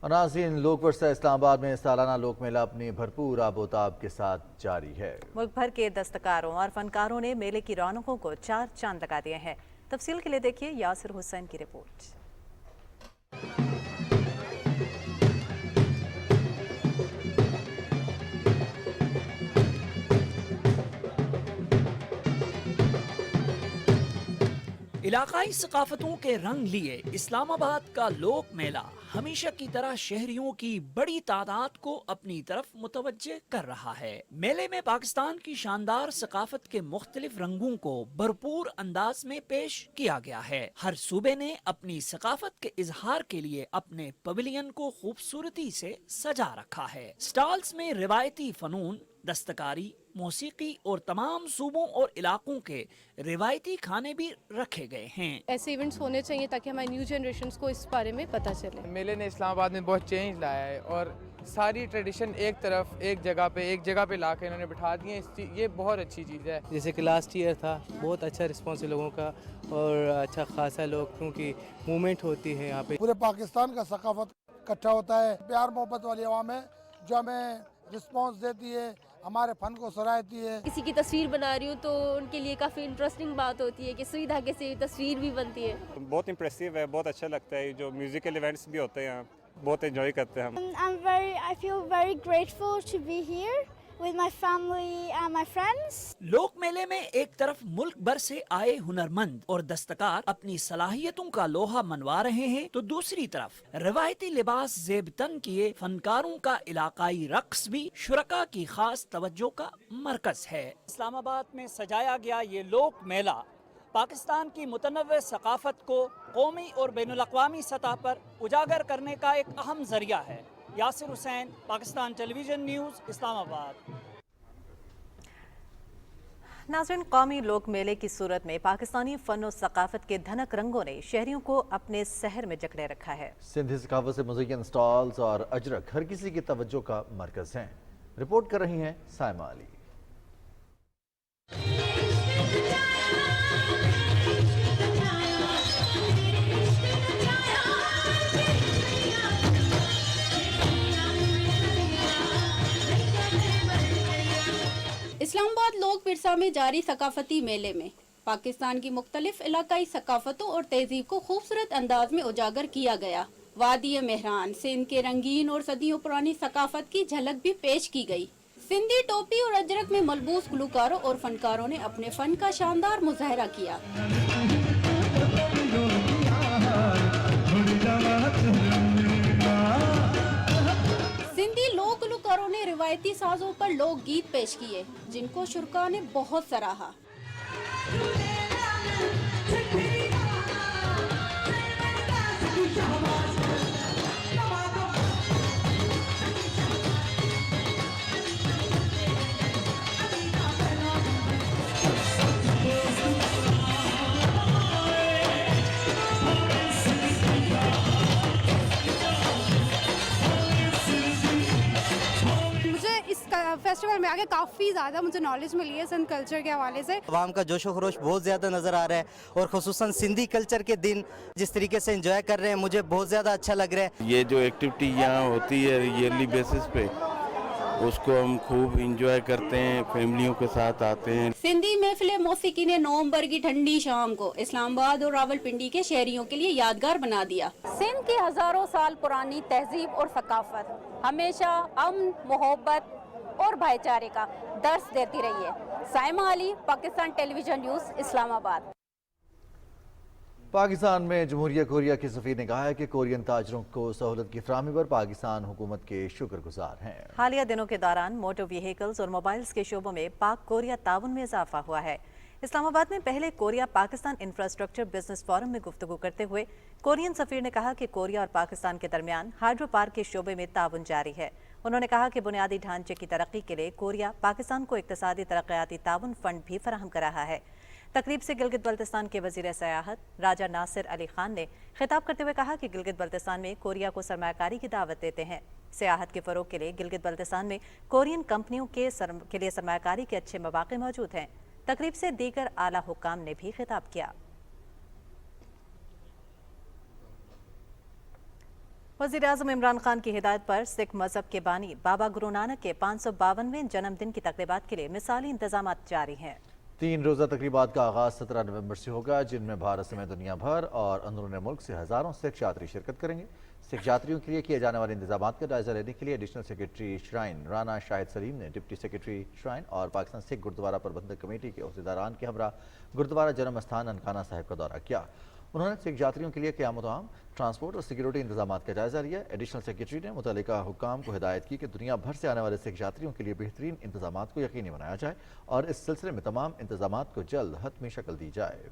नाज़रीन, लोक वर्सा इस्लामाबाद में सालाना लोक मेला अपनी भरपूर आबोताब के साथ जारी है। मुल्क भर के दस्तकारों और फनकारों ने मेले की रौनकों को 4 चांद लगा दिए हैं। तफसील के लिए देखिए यासिर हुसैन की रिपोर्ट। इलाकाई सकाफतों के रंग लिए इस्लामाबाद का लोक मेला हमेशा की तरह शहरियों की बड़ी तादाद को अपनी तरफ मुतवज्जे कर रहा है। मेले में पाकिस्तान की शानदार सकाफत के मुख्तलिफ रंगों को भरपूर अंदाज में पेश किया गया है। हर सूबे ने अपनी सकाफत के इजहार के लिए अपने पवेलियन को खूबसूरती से सजा रखा है। स्टॉल्स में रिवायती फनून, दस्तकारी, मौसीकी और तमाम सूबों और इलाकों के रिवायती खाने भी रखे गए हैं। ऐसे इवेंट्स होने चाहिए ताकि हमारी न्यू जनरेशंस को इस बारे में पता चले। मेले ने इस्लामाबाद में बहुत चेंज लाया है और सारी ट्रेडिशन एक तरफ एक जगह पे ला के इन्होंने बिठा दिए। ये बहुत अच्छी चीज़ है। जैसे कि लास्ट ईयर था, बहुत अच्छा रिस्पॉन्स है लोगों का और अच्छा खासा लोगों की मूवमेंट होती है यहाँ पे। पूरे पाकिस्तान का सकाफत इकट्ठा होता है। प्यार मोहब्बत वाली आवाम है जो हमें रिस्पॉन्स देती है, हमारे फन को सराहती है। किसी की तस्वीर बना रही हूँ तो उनके लिए काफ़ी इंटरेस्टिंग बात होती है कि सुई धागे से तस्वीर भी बनती है। बहुत इम्प्रेसिव है, बहुत अच्छा लगता है। जो म्यूजिकल इवेंट्स भी होते हैं बहुत एंजॉय करते हैं हम। I feel very grateful to be here with my family and my friends. लोक मेले में एक तरफ मुल्क भर से आए हुनरमंद और दस्तकार अपनी सलाहियतों का लोहा मनवा रहे हैं, तो दूसरी तरफ रिवायती लिबास ज़ेब-तन किए फनकारों का इलाकाई रक्स भी शुरका की खास तवज्जो का मरकज है। इस्लामाबाद में सजाया गया ये लोक मेला पाकिस्तान की मुतनव्वे सकाफत को कौमी और बैनुल-अक़वामी सतह पर उजागर करने का एक अहम जरिया है। Yasir Hussain, Pakistan television news, Islamabad. नाज़रीन, कौमी लोक मेले की सूरत में पाकिस्तानी फन और सकाफत के धनक रंगों ने शहरियों को अपने शहर में जकड़े रखा है। सिंधी सकाफत से मुज़य्यन स्टॉल्स और अजरक हर किसी की तवज्जो का मरकज हैं। रिपोर्ट कर रही हैं साइमा अली। इस्लामाबाद लोक विरसा में जारी सकाफती मेले में पाकिस्तान की मुख्तलिफ इलाकाई सकाफतों और तहजीब को खूबसूरत अंदाज में उजागर किया गया। वादी मेहरान सिंध के रंगीन और सदियों पुरानी सकाफत की झलक भी पेश की गई। सिंधी टोपी और अजरक में मलबूस गुलकारों और फनकारों ने अपने फन का शानदार मुजाहरा किया। सिंधी लोक गुलकारों ने रिवायती साजों पर लोक गीत पेश किए, जिनको शुरका ने बहुत सराहा। फेस्टिवल में आके काफ़ी ज़्यादा मुझे नॉलेज मिली है सिंध कल्चर के हवाले से। आवाम का जोशो खरोश बहुत ज़्यादा नज़र आ रहा है और ख़ुसूसन सिंधी कल्चर के दिन जिस तरीके से एंजॉय कर रहे हैं, मुझे बहुत ज़्यादा अच्छा लग रहा है। ये जो एक्टिविटी यहाँ होती है ईयरली बेसिस पे, उसको हम खूब इंजॉय करते हैं, फैमिलियों के साथ आते हैं। सिंधी महफिल मौसीकी ने नवंबर की ठंडी शाम को इस्लामाबाद और रावलपिंडी के शहरियों के लिए यादगार बना दिया। सिंध की हजारों साल पुरानी तहजीब और सकाफत हमेशा अमन, मोहब्बत और भाईचारे का दर्स देती रही है। Saima Ali, Pakistan television news, Islamabad. पाकिस्तान में जमहूरिया कोरिया के सफ़ीर ने कहा है कि कोरियन ताजरों को सहूलत की फराहमी पर पाकिस्तान हुकूमत के शुक्रगुजार हैं। हालिया दिनों के दौरान मोटर व्हीकल्स और मोबाइल्स के शोबों में पाक कोरिया ताउन में इजाफा हुआ है। इस्लामाबाद में पहले Korea Pakistan infrastructure business forum में गुफ्तगू करते हुए कोरियन सफ़ीर ने कहा कि कोरिया और पाकिस्तान के दरमियान हाइड्रो पार्क के शोबे में ताउन जारी है। उन्होंने कहा कि बुनियादी ढांचे की तरक्की के लिए कोरिया पाकिस्तान को इक्तिसादी तरक्याती ताउन फंड भी फराहम कर रहा है। तकरीब से गिलगित बल्तिस्तान के वजीर सयाहत राजा नासिर अली खान ने खिताब करते हुए कहा कि गिलगित बल्तिस्तान में कोरिया को सरमायाकारी की दावत देते हैं। सियाहत के फ़रोग के लिए गिलगित बल्तिस्तान में कोरियन कंपनियों के लिए सरमायाकारी के अच्छे मौके मौजूद हैं। तकरीब से दीगर आला हुक्काम ने भी खिताब किया। वज़ीर आज़म इमरान खान की हिदायत पर सिख मजहब के बानी बाबा गुरु नानक के 552वें जन्मदिन की तकरीबात के लिए मिसाली इंतजाम जारी हैं। 3 रोज़ा तकरीबात का आगाज़ 17 नवंबर से होगा, जिनमें भारत समेत दुनिया भर और अंदरून मुल्क से हज़ारों सिख यात्री शिरकत करेंगे। सिख यात्रियों के लिए किए जाने वाले इंतजाम का जायजा लेने के लिए additional secretary shrine Rana Shahid Salim ने डिप्टी सेक्रेटरी श्राइन और पाकिस्तान सिख गुरुद्वारा प्रबंधक कमेटी के अहदेदारान के हमरा गुरुद्वारा जन्म स्थान ननकाना साहिब का दौरा किया। उन्होंने सिख यात्रियों के लिए क़यामत आम, ट्रांसपोर्ट और सिक्योरिटी इंतजाम का जायजा लिया। एडिशनल सेक्रेटरी ने मुतल्लिका हुक्काम को हिदायत की कि दुनिया भर से आने वाले सिख यात्रियों के लिए बेहतरीन इंतजाम को यकीनी बनाया जाए और इस सिलसिले में तमाम इंतजाम को जल्द हतमी शक्ल दी जाए।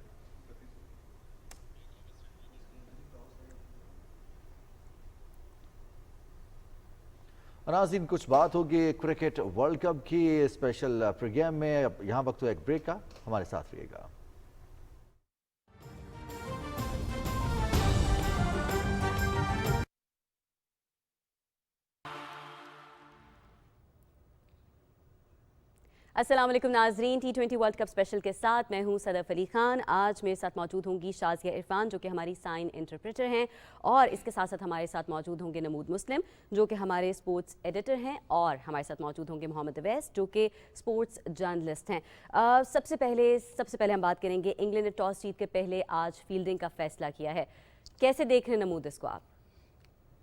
नाज़रीन, कुछ बात होगी क्रिकेट वर्ल्ड कप की स्पेशल प्रोग्राम में। यहाँ वक्त एक ब्रेक का, हमारे साथ रहिएगा। अस्सलाम वालेकुम नाजरीन, T20 वर्ल्ड कप स्पेशल के साथ मैं हूं सदफ अली खान। आज मेरे साथ मौजूद होंगी शाज़िया इरफान जो कि हमारी साइन इंटरप्रेटर हैं, और इसके साथ साथ हमारे साथ मौजूद होंगे नमूद मुस्लिम जो कि हमारे स्पोर्ट्स एडिटर हैं, और हमारे साथ मौजूद होंगे मोहम्मद अवैस जो कि स्पोर्ट्स जर्नलिस्ट हैं। सबसे पहले हम बात करेंगे, इंग्लैंड ने टॉस जीत के पहले आज फील्डिंग का फैसला किया है। कैसे देख रहे हैं नमूद इसको आप?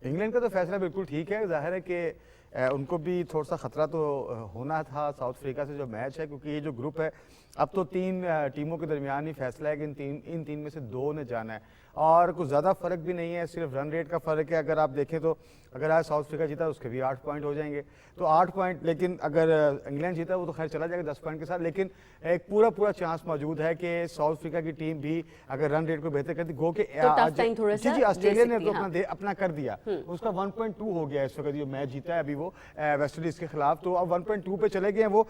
इंग्लैंड का तो फैसला बिल्कुल ठीक है। जाहिर है कि उनको भी थोड़ा सा ख़तरा तो होना था साउथ अफ्रीका से जो मैच है, क्योंकि ये जो ग्रुप है अब तो 3 टीमों के दरमियान ही फैसला है कि इन तीन में से 2 ने जाना है, और कुछ ज़्यादा फ़र्क भी नहीं है, सिर्फ रन रेट का फ़र्क है। अगर आप देखें तो अगर आज साउथ अफ्रीका जीता उसके भी 8 पॉइंट हो जाएंगे, तो 8 पॉइंट, लेकिन अगर इंग्लैंड जीता वो तो खैर चला जाएगा 10 पॉइंट के साथ, लेकिन एक पूरा चांस मौजूद है कि साउथ अफ्रीका की टीम भी अगर रन रेट को बेहतर करती, गो के जी ऑस्ट्रेलिया ने तो अपना कर दिया, उसका 1.2 हो गया इस वक्त जो मैच जीता है अभी वो वेस्ट इंडीज़ के खिलाफ, तो अब 1.2 पे चले गए हैं वो।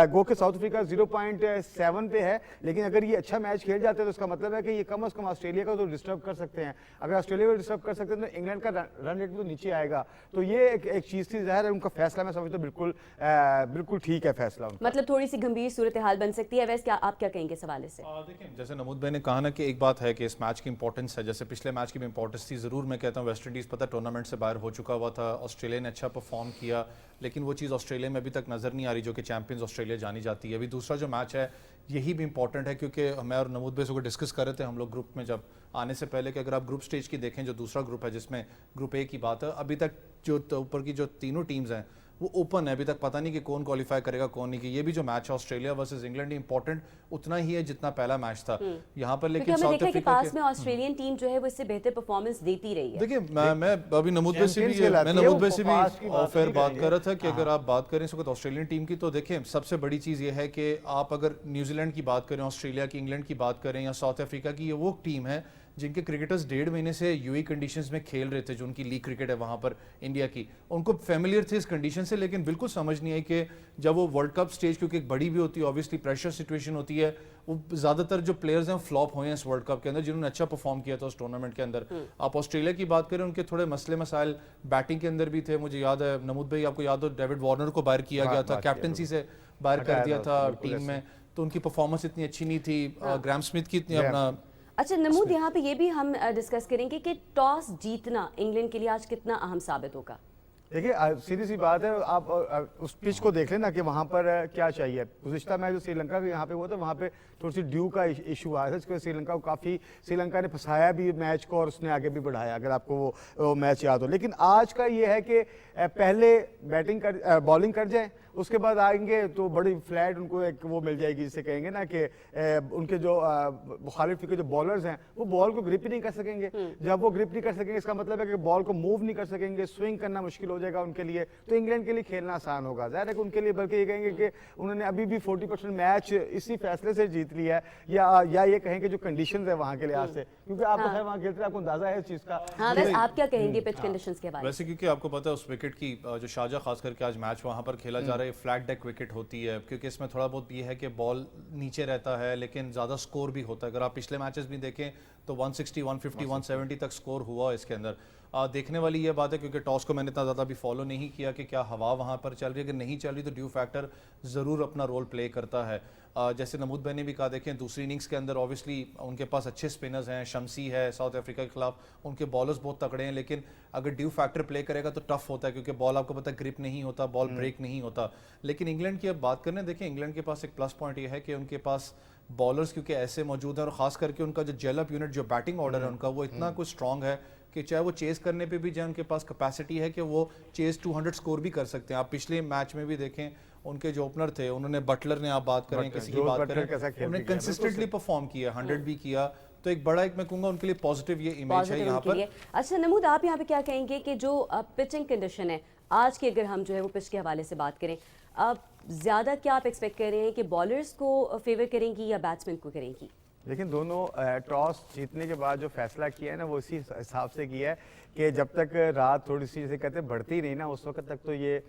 गो के साउथ अफ्रीका 0.7 पे है, लेकिन अगर ये अच्छा मैच खेल जाते हैं तो इसका मतलब है कि ये कम अज़ कम ऑस्ट्रेलिया को तो डिस्टर्ब कर सकते हैं। अगर ऑस्ट्रेलिया को डिस्टर्ब कर सकते हैं तो इंग्लैंड का रन रेट भी तो नीचे आएगा। तो ये एक चीज़ थी, ज़ाहिर है उनका फैसला मैं समझता हूँ बिल्कुल ठीक है फैसला उनका। मतलब थोड़ी सी गंभीर सूरत हाल बन सकती है। वैसे क्या आप क्या कहेंगे इस हवाले से? देखिए, जैसे नमूद भाई ने कहा ना कि एक बात है कि इस मैच की इंपॉर्टेंस है, जैसे पिछले मैच की भी इंपॉर्टेंस थी। ज़रूर मैं कहता हूँ वेस्ट इंडीज़ पता टूर्नामेंट से बाहर हो चुका हुआ था, ऑस्ट्रेलिया ने अच्छा परफॉर्म किया, लेकिन वो चीज़ ऑस्ट्रेलिया में अभी तक नज़र नहीं आ रही जो कि चैंपियंस ऑस्ट्रेलिया जानी जाती है। अभी दूसरा जो मैच है यही भी इंपॉर्टेंट है, क्योंकि मैं और नमूद भाई इसको डिस्कस कर रहे थे हम लोग ग्रुप में जब आने से पहले कि अगर आप ग्रुप स्टेज की देखें, जो दूसरा ग्रुप है जिसमें ग्रुप ए की बात है, अभी तक जो ऊपर की जो तीनों टीम्स हैं वो ओपन है, अभी तक पता नहीं कि कौन क्वालिफाई करेगा कौन नहीं। कि ये भी जो मैच है ऑस्ट्रेलिया वर्सेस इंग्लैंड इंपॉर्टेंट उतना ही है जितना पहला मैच था यहाँ पर, लेकिन साउथ अफ्रीका के पास में ऑस्ट्रेलियन टीम जो है वो इससे बेहतर परफॉर्मेंस देती रही है। देखिए, मैं अभी नमूद भाई से भी ऑफ एयर बात कर रहा था कि अगर आप बात करें इस वक्त ऑस्ट्रेलियन टीम की, तो देखिए सबसे बड़ी चीज़ ये है कि आप अगर न्यूजीलैंड की बात करें, ऑस्ट्रेलिया की, इंग्लैंड की बात करें या साउथ अफ्रीका की, ये वो टीम है जिनके क्रिकेटर्स 1.5 महीने से यूएई कंडीशंस में खेल रहे थे, जो उनकी लीग क्रिकेट है वहाँ पर इंडिया की, उनको फेमिलियर थे इस कंडीशन से, लेकिन बिल्कुल समझ नहीं आई कि जब वो वर्ल्ड कप स्टेज, क्योंकि एक बड़ी भी होती है, ऑब्वियसली प्रेशर सिचुएशन होती है, वो ज़्यादातर जो प्लेयर्स हैं फ्लॉप हुए हैं इस वर्ल्ड कप के अंदर, जिन्होंने अच्छा परफॉर्म किया था उस टूर्नामेंट के अंदर। आप ऑस्ट्रेलिया की बात करें, उनके थोड़े मसले मसाइल बैटिंग के अंदर भी थे। मुझे याद है नमूद भाई, आपको याद हो डेविड वार्नर को बाहर किया गया था, कैप्टनसी से बाहर कर दिया था टीम में, तो उनकी परफॉर्मेंस इतनी अच्छी नहीं थी। ग्राहम स्मिथ की इतनी अपना अच्छा नमूद, यहाँ पे ये भी हम डिस्कस करेंगे कि टॉस जीतना इंग्लैंड के लिए आज कितना अहम साबित होगा। دیکھیے سیدھی سی بات ہے, آپ اس پچ کو دیکھ لیں نا کہ وہاں پر کیا چاہیے. گزشتہ میچ جو سری لنکا کے یہاں پہ ہوا تھا وہاں پہ تھوڑی سی ڈیو کا ایشو آیا تھا, اس کے سری لنکا کو کافی, سری لنکا نے پھنسایا بھی میچ کو اور اس نے آگے بھی بڑھایا, اگر آپ کو وہ میچ یاد ہو. لیکن آج کا یہ ہے کہ پہلے بالنگ کر جائیں, اس کے بعد آئیں گے تو بڑی فلیٹ ان کو ایک وہ مل جائے گی, جسے کہیں گے نا کہ ان کے جو مخالف کے جو بالرز ہیں وہ بال کو گرپ ہی نہیں کر سکیں گے. جب وہ گرپ نہیں کر سکیں گے اس کا مطلب ہے کہ بال کو موو نہیں کر سکیں گے, سوئنگ کرنا مشکل ہو جائے گا ان کے لیے. تو انگلینڈ کے لیے کھیلنا آسان ہوگا, ظاہر ہے کہ ان کے لیے, بلکہ یہ کہیں گے کہ انہوں نے ابھی بھی 40% میچ اسی فیصلے سے جیت لیا ہے, یا یہ کہیں کہ جو کنڈیشنز ہیں وہاں کے لحاظ سے, کیونکہ آپ تو خیر وہاں کھیلتے ہیں, آپ کو اندازہ ہے اس چیز کا. ہاں ویسے آپ کیا کہیں گے پچ کنڈیشنز کے بارے میں؟ ویسے کیونکہ آپ کو پتہ ہے اس وکٹ کی جو شارجہ خاص کر کے آج میچ وہاں پر کھیلا جا رہا ہے, فلیٹ ڈیک وکٹ ہوتی ہے, کیونکہ اس میں تھوڑا بہت یہ ہے کہ بال نیچے رہتا ہے لیکن زیادہ سکور بھی ہوتا ہے. اگر آپ پچھلے میچز بھی دیکھیں تو 160, 150, 170 تک سکور ہوا اس کے اندر. دیکھنے والی یہ بات ہے, کیونکہ ٹاس کو میں نے اتنا زیادہ بھی فالو نہیں کیا کہ کیا ہوا وہاں پر چل رہی ہے, اگر نہیں چل رہی تو ڈیو فیکٹر ضرور اپنا رول پلے کرتا ہے. جیسے نمود بھائی نے بھی کہا, دیکھیں دوسری اننگز کے اندر اوبیسلی ان کے پاس اچھے سپنرز ہیں, شمسی ہے ساؤتھ افریقہ کے خلاف, ان کے بالرز بہت تکڑے ہیں, لیکن اگر ڈیو فیکٹر پلے کرے گا تو ٹف ہوتا ہے, کیونکہ بال آپ کو پتہ ہے گرپ نہیں ہوتا, بال بریک نہیں ہوتا. لیکن انگلینڈ کی اب بات کریں, دیکھیں انگلینڈ کے پاس ایک پلس پوائنٹ یہ ہے کہ ان کے پاس بالرز کیونکہ ایسے موجود ہیں, اور خاص کر کے ان کا جو جیل اپ یونٹ, جو بیٹنگ آرڈر ہے ان کا, وہ اتنا کچھ اسٹرانگ ہے کہ چاہے وہ چیز کرنے پہ بھی جائے ان کے پاس کیپیسٹی ہے کہ وہ چیز 200 سکور بھی کر سکتے ہیں. آپ پچھلے میچ میں بھی دیکھیں ان کے جو اوپنر تھے, انہوں نے بٹلر نے آپ بات کریں, کسی کی بات کریں, انہوں نے کنسسٹنٹلی پرفارم کیا, 100 بھی کیا, تو ایک بڑا ایک میں کہوں گا ان کے لیے پازیٹیو یہ امیج ہے یہاں پر. اچھا نمود, آپ یہاں پہ کیا کہیں گے کہ جو پچنگ کنڈیشن ہے آج کی, اگر ہم جو ہے وہ پچ کے حوالے سے بات کریں, اب زیادہ کیا آپ ایکسپیکٹ کر رہے ہیں کہ بالرز کو فیور کریں گی یا بیٹسمین کو کریں گی؟ لیکن دونوں ٹاس جیتنے کے بعد جو فیصلہ کیا ہے نا وہ اسی حساب سے کیا ہے کہ جب تک رات تھوڑی سی جیسے کہتے ہیں بڑھتی نہیں نا, اس وقت تک تو یہ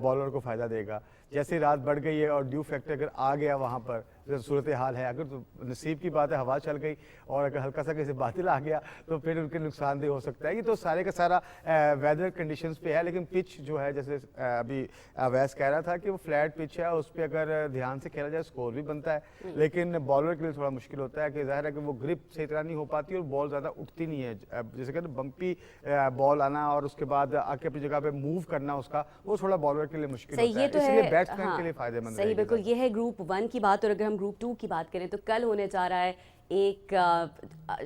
بالر کو فائدہ دے گا. جیسے رات بڑھ گئی ہے اور ڈیو فیکٹر اگر آ گیا وہاں پر, صورتحال ہے, اگر تو نصیب کی بات ہے ہوا چل گئی, اور اگر ہلکا سا کسی باطل آ گیا تو پھر ان کے نقصان دہ ہو سکتا ہے. یہ تو سارے کا سارا ویدر کنڈیشنز پہ ہے. لیکن پچ جو ہے جیسے ابھی اویس کہہ رہا تھا کہ وہ فلیٹ پچ ہے, اس پہ اگر دھیان سے کھیلا جائے سکور بھی بنتا ہے, لیکن بالر کے لیے تھوڑا مشکل ہوتا ہے کہ ظاہر ہے کہ وہ گرپ صحیح طرح نہیں ہو پاتی اور بال زیادہ اٹھتی نہیں ہے. جیسے کہ بمپی بال آنا اور اس کے بعد آ کے اپنی جگہ پہ موو کرنا, اس کا وہ تھوڑا بالر کے لیے مشکل ہوتا ہے, اس لیے بیٹسمین کے لیے فائدہ مند ہے. صحیح, بالکل. یہ ہے گروپ 1 کی بات. اور اگر ہم گروپ 2 کی بات کریں تو کل ہونے جا رہا ہے ایک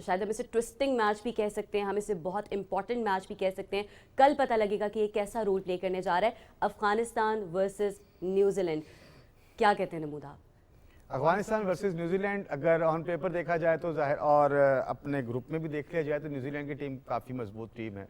شاید ہم اسے ٹوسٹنگ میچ بھی کہہ سکتے ہیں, ہم اسے بہت امپورٹنٹ میچ بھی کہہ سکتے ہیں. کل پتہ لگے گا کہ یہ کیسا رول پلے کرنے جا رہا ہے, افغانستان ورسز نیوزی لینڈ. کیا کہتے ہیں نمود آپ؟ افغانستان ورسز نیوزی لینڈ اگر آن پیپر دیکھا جائے تو ظاہر, اور اپنے گروپ میں بھی دیکھ لیا جائے تو نیوزی لینڈ کی ٹیم کافی مضبوط ٹیم ہے.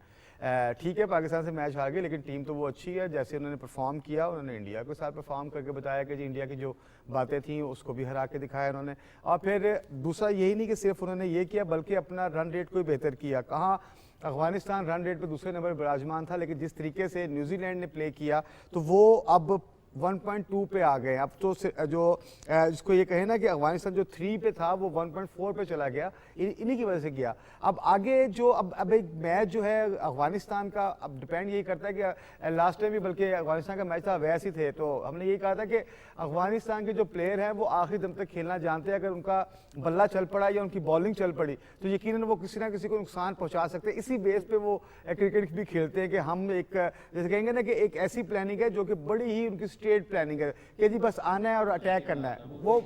ٹھیک ہے پاکستان سے میچ ہار گئی لیکن ٹیم تو وہ اچھی ہے. جیسے انہوں نے پرفارم کیا, انہوں نے انڈیا کے ساتھ پرفارم کر کے بتایا کہ جی انڈیا کی جو باتیں تھیں اس کو بھی ہرا کے دکھایا انہوں نے. اور پھر دوسرا یہی نہیں کہ صرف انہوں نے یہ کیا بلکہ اپنا رن ریٹ کو بھی بہتر کیا. کہاں افغانستان رن ریٹ پہ دوسرے نمبر براجمان تھا, لیکن جس طریقے سے نیوزی لینڈ نے پلے کیا تو وہ اب 1.2 پہ آ گئے. اب تو جو جس کو یہ کہیں نا کہ افغانستان جو 3 پہ تھا وہ 1.4 پہ چلا گیا, انہی کی وجہ سے کیا. اب آگے جو اب ایک میچ جو ہے افغانستان کا, اب ڈپینڈ یہی کرتا ہے کہ لاسٹ ٹائم بھی بلکہ افغانستان کا میچ تھا ویسے ہی تھے, تو ہم نے یہی کہا تھا کہ افغانستان کے جو پلیئر ہیں وہ آخری دم تک کھیلنا جانتے ہیں. اگر ان کا بلہ چل پڑا یا ان کی بالنگ چل پڑی تو یقیناً وہ کسی نہ کسی کو نقصان پہنچا سکتے ہیں. اسی بیس پہ وہ کرکٹ بھی کھیلتے ہیں کہ ہم ایک جیسے کہیں گے نا کہ ایک ایسی پلاننگ ہے جو کہ بڑی ہی ان کی اسٹیٹ پلاننگ ہے کہ جی بس آنا ہے اور اٹیک کرنا ہے. وہ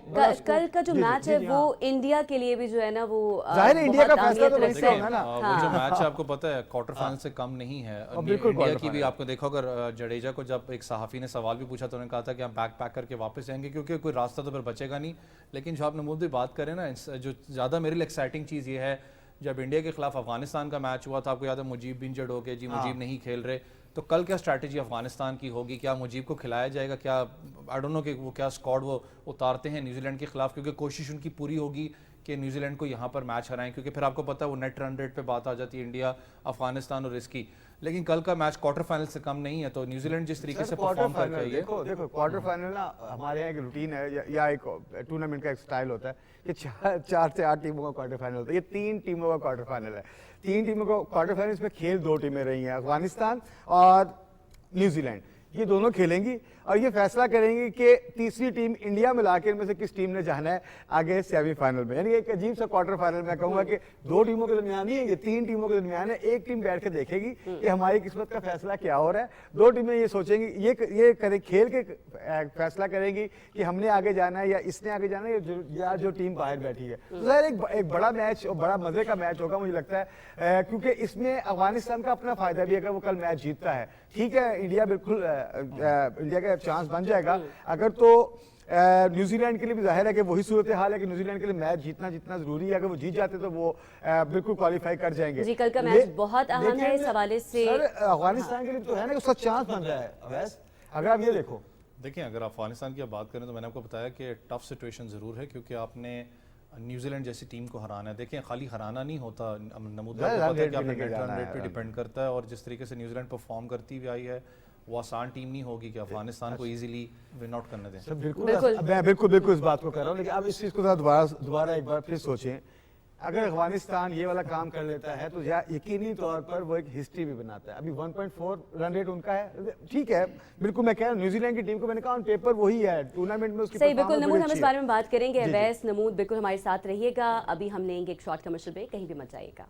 کل کا جو میچ ہے وہ انڈیا کے لیے بھی جو ہے نا وہ ظاہر ہے انڈیا کا فیصلہ تو ویسے ہوگا نا. وہ جو میچ آپ کو پتہ ہے کوارٹر فائنل سے کم نہیں ہے. انڈیا کی بھی آپ کو دیکھو, اگر جڈیجا کو جب ایک صحافی نے سوال بھی پوچھا تو انہوں نے کہا تھا کہ ہم بیک پیک کر کے واپس جائیں گے کیونکہ کوئی راستہ تو پھر بچے گا نہیں. لیکن جو آپ نمود بھی بات کریں نا, جو زیادہ میرے لیے ایکسائٹنگ چیز یہ ہے, جب انڈیا کے خلاف افغانستان کا میچ ہوا تھا, آپ کو یاد ہے مجیب انجرڈ ہو گئے, جی مجیب نہیں کھیل رہے, تو کل کیا اسٹریٹجی افغانستان کی ہوگی؟ کیا مجیب کو کھلایا جائے گا؟ کیا آئی ڈونٹ نو کہ وہ کیا اسکواڈ وہ اتارتے ہیں نیوزی لینڈ کے خلاف, کیونکہ کوشش ان کی پوری ہوگی کہ نیوزی لینڈ کو یہاں پر میچ ہرائیں, کیونکہ پھر آپ کو پتہ ہے وہ نیٹ رن ریٹ پہ بات آ جاتی ہے انڈیا, افغانستان اور اس کی. لیکن کل کا میچ کوارٹر فائنل سے کم نہیں ہے, تو نیوزی لینڈ جس طریقے سے پرفارم کر کے دیکھو کوارٹر فائنل نا ہمارے یہاں ایک روٹین ہے یا ایک ٹورنامنٹ کا ایک سٹائل ہوتا ہے کہ 4 سے 8 ٹیموں کا کوارٹر فائنل ہوتا ہے. یہ 3 ٹیموں کا کوارٹر فائنل ہے. 3 ٹیموں کا کوارٹر فائنل, اس میں کھیل 2 ٹیمیں رہی ہیں, افغانستان اور نیوزی لینڈ. یہ دونوں کھیلیں گی اور یہ فیصلہ کریں گی کہ تیسری ٹیم انڈیا ملا کے ان میں سے کس ٹیم نے جانا ہے آگے سیمی فائنل میں. یعنی ایک عجیب سا کوارٹر فائنل میں کہوں گا کہ 2 ٹیموں کے درمیان نہیں ہے, یہ 3 ٹیموں کے درمیان ہے. ایک ٹیم بیٹھ کے دیکھے گی کہ ہماری قسمت کا فیصلہ کیا ہو رہا ہے, 2 ٹیمیں یہ سوچیں گی, یہ کریں کھیل کے فیصلہ کریں گی کہ ہم نے آگے جانا ہے یا اس نے آگے جانا ہے یا جو ٹیم باہر بیٹھی ہے. تو ظاہر ایک بڑا میچ اور بڑا مزے کا میچ ہوگا مجھے لگتا ہے, کیونکہ اس میں افغانستان کا اپنا فائدہ بھی ہے اگر وہ کل میچ جیتتا ہے. ٹھیک ہے انڈیا بالکل انڈیا کا چانس بن جائے گا اگر, تو نیوزی لینڈ کے لیے بھی ظاہر ہے کہ وہی صورتحال ہے کہ نیوزی لینڈ کے لیے میچ جتنا ضروری ہے. اگر وہ جیت جاتے تو وہ بالکل کوالیفائی کر جائیں گے. جی کل کا میچ بہت اہم ہے اس حوالے سے. سر افغانستان کے لیے تو ہے نا اس کا چانس بن رہا ہے اویس, اگر آپ یہ دیکھو. دیکھیں اگر افغانستان کی آپ بات کریں تو میں نے آپ کو بتایا کہ ٹف سچویشن ضرور ہے کیونکہ آپ نے نیوزی لینڈ جیسی ٹیم کو ہرانا ہے. دیکھیں خالی ہرانا نہیں ہوتا, نمود کو پتہ ہے کہ آپ نے نیٹ رن ریٹ پہ ڈیپینڈ کرتا ہے, اور جس طریقے سے نیوزی لینڈ پرفارم کرتی ہوئی آئی ہے وہ آسان ٹیم نہیں ہوگی کہ افغانستان کو ایزیلی ون آؤٹ کرنے دیں. میں بالکل اس بات کو کر رہا ہوں, لیکن اب اس چیز کو دوبارہ ایک بار پھر سوچیں. اگر افغانستان یہ والا کام کر لیتا ہے تو یقینی طور پر وہ ایک ہسٹری بھی بناتا ہے. ابھی 1.4 رن ریٹ ان کا ہے, ٹھیک ہے بالکل. میں کہہ رہا ہوں نیوزی لینڈ کی ٹیم کو میں نے کہا آن پیپر وہی ہے, ٹورنامنٹ میں اس کی صحیح بالکل. نمود ہم اس بارے میں بات کریں گے. اویس نمود بالکل ہمارے ساتھ رہیے گا. ابھی ہم لیں گے ایک شارٹ کمرشل بریک, کہیں بھی مت جائیے گا.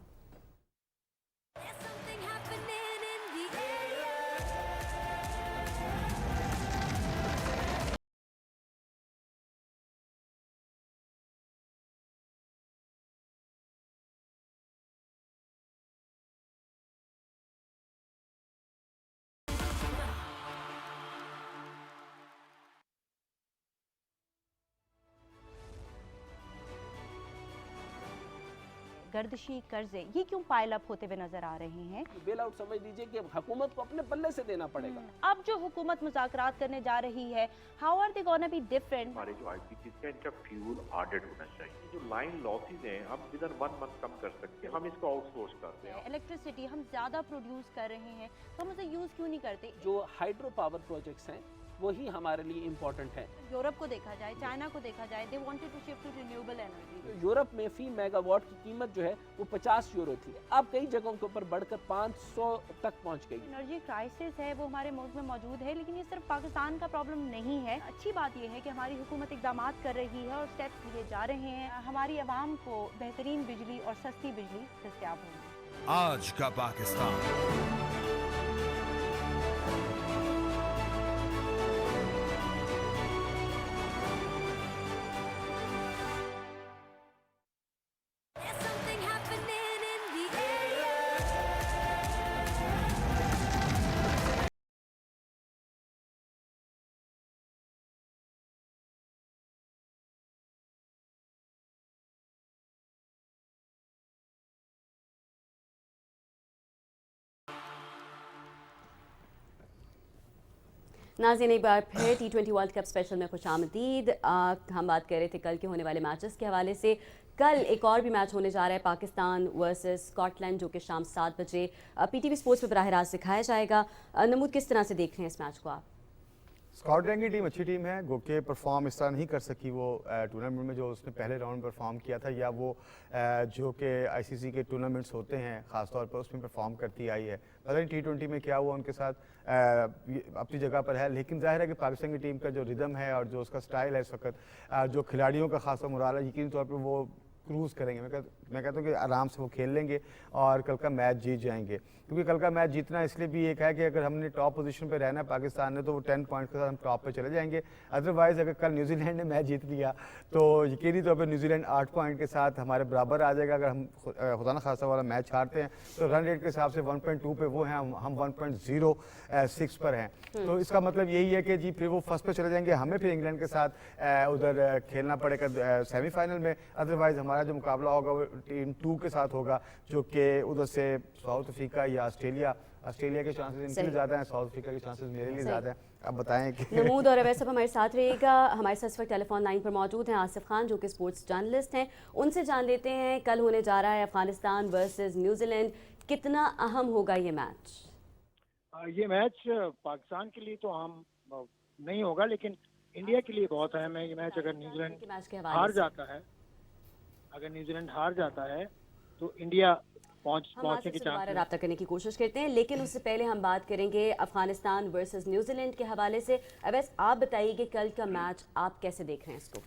گردشی قرضے یہ کیوں پائل اپ ہوتے ہوئے نظر آ رہے ہیں؟ بیل آؤٹ سمجھ لیجئے کہ حکومت کو اپنے پلے سے دینا پڑے گا. اب جو حکومت مذاکرات کرنے جا رہی ہے, how are they gonna be different? ہمارے جو آئی پی سی کا ان کا فیول آڈٹ ہونا چاہیے. جو لائن لاسز ہیں ہم ودن 1 منتھ کم کر سکتے ہیں, ہم اس کو آؤٹ سورس کرتے ہیں. الیکٹریسٹی ہم زیادہ پروڈیوس کر رہے ہیں تو ہم اسے یوز کیوں نہیں کرتے؟ جو ہائیڈرو پاور پروجیکٹس ہیں وہی ہمارے لیے امپورٹنٹ ہے. یورپ کو دیکھا جائے, چائنا کو دیکھا جائے, they wanted to shift to renewable energy. Europe میں فی میگا واٹ کی قیمت جو ہے وہ 50 یورو تھی, اب کئی جگہوں کے اوپر بڑھ کر 500 تک پہنچ گئی. انرجی کرائسس ہے وہ ہمارے ملک میں موجود ہے, لیکن یہ صرف پاکستان کا پرابلم نہیں ہے. اچھی بات یہ ہے کہ ہماری حکومت اقدامات کر رہی ہے اور اسٹیپس لیے جا رہے ہیں. ہماری عوام کو بہترین بجلی اور سستی بجلی دستیاب ہوگی. آج کا پاکستان. ناظرین ایک بار پھر T20 ورلڈ کپ اسپیشل میں خوش آمدید. ہم بات کر رہے تھے کل کے ہونے والے میچز کے حوالے سے. کل ایک اور بھی میچ ہونے جا رہا ہے پاکستان ورسز اسکاٹ لینڈ, جو کہ شام 7 بجے PTV اسپورٹس پہ براہ راست دکھایا جائے گا. نمود کس طرح سے دیکھ رہے ہیں اس میچ کو آپ؟ اسکاٹ لینڈ کی ٹیم اچھی ٹیم ہے, گو کہ پرفارم اس طرح نہیں کر سکی وہ ٹورنامنٹ میں جو اس نے پہلے راؤنڈ پرفارم کیا تھا, یا وہ جو کہ آئی سی سی کے ٹورنامنٹس ہوتے ہیں خاص طور پر اس میں پرفارم کرتی آئی ہے. پتہ نہیں T20 میں کیا ہوا ان کے ساتھ, اپنی جگہ پر ہے. لیکن ظاہر ہے کہ پاکستان کی ٹیم کا جو ردم ہے اور جو اس کا سٹائل ہے اس وقت, جو کھلاڑیوں کا خاصا مرال ہے, یقینی طور پر وہ کروز کریں گے. میں کہتا ہوں کہ آرام سے وہ کھیل لیں گے اور کل کا میچ جیت جائیں گے. کیونکہ کل کا میچ جیتنا اس لیے بھی ایک ہے کہ اگر ہم نے ٹاپ پوزیشن پہ رہنا ہے پاکستان نے, تو وہ 10 پوائنٹ کے ساتھ ہم ٹاپ پہ چلے جائیں گے. ادروائز اگر کل نیوزی لینڈ نے میچ جیت لیا تو یقینی طور پہ نیوزی لینڈ 8 پوائنٹ کے ساتھ ہمارے برابر آ جائے گا. اگر ہم خدا نہ خاصہ والا میچ ہارتے ہیں تو رن ریٹ کے حساب سے 1.2 پہ وہ ہیں, ہم 1.06 پر ہیں. تو اس کا مطلب یہی ہے کہ جی پھر وہ فرسٹ پہ چلے جائیں گے, ہمیں پھر انگلینڈ کے ساتھ ادھر کھیلنا پڑے گا سیمی فائنل میں. ادروائز ہمارا جو مقابلہ ہوگا وہ ٹیم 2 کے ساتھ ہوگا, جو کہ ادھر سے ساؤتھ افریقہ یا آسٹریلیا کے چانسز ان کے لیے زیادہ ہیں, ساؤتھ افریقہ کے چانسز میرے لیے زیادہ ہیں. آپ بتائیں کہ نمود اور اویس ہمارے ساتھ رہے گا. ہمارے ساتھ اس وقت ٹیلی فون لائن پر موجود ہیں آصف خان, جو کہ اسپورٹس جرنلسٹ ہیں. ان سے جان لیتے ہیں کل ہونے جا رہا ہے افغانستان ورسز نیوزی لینڈ, کتنا اہم ہوگا یہ میچ؟ یہ میچ پاکستان کے لیے تو اہم نہیں ہوگا, لیکن انڈیا کے لیے بہت اہم ہے یہ میچ. اگر نیوزی لینڈ ہار جاتا ہے تو انڈیا पहुंचने के चांस। रब्ता करने की कोशिश करते हैं, लेकिन उससे पहले हम बात करेंगे अफगानिस्तान वर्सेस न्यूजीलैंड के हवाले से। अवैस, आप बताइए कि कल का मैच आप कैसे देख रहे हैं इसको?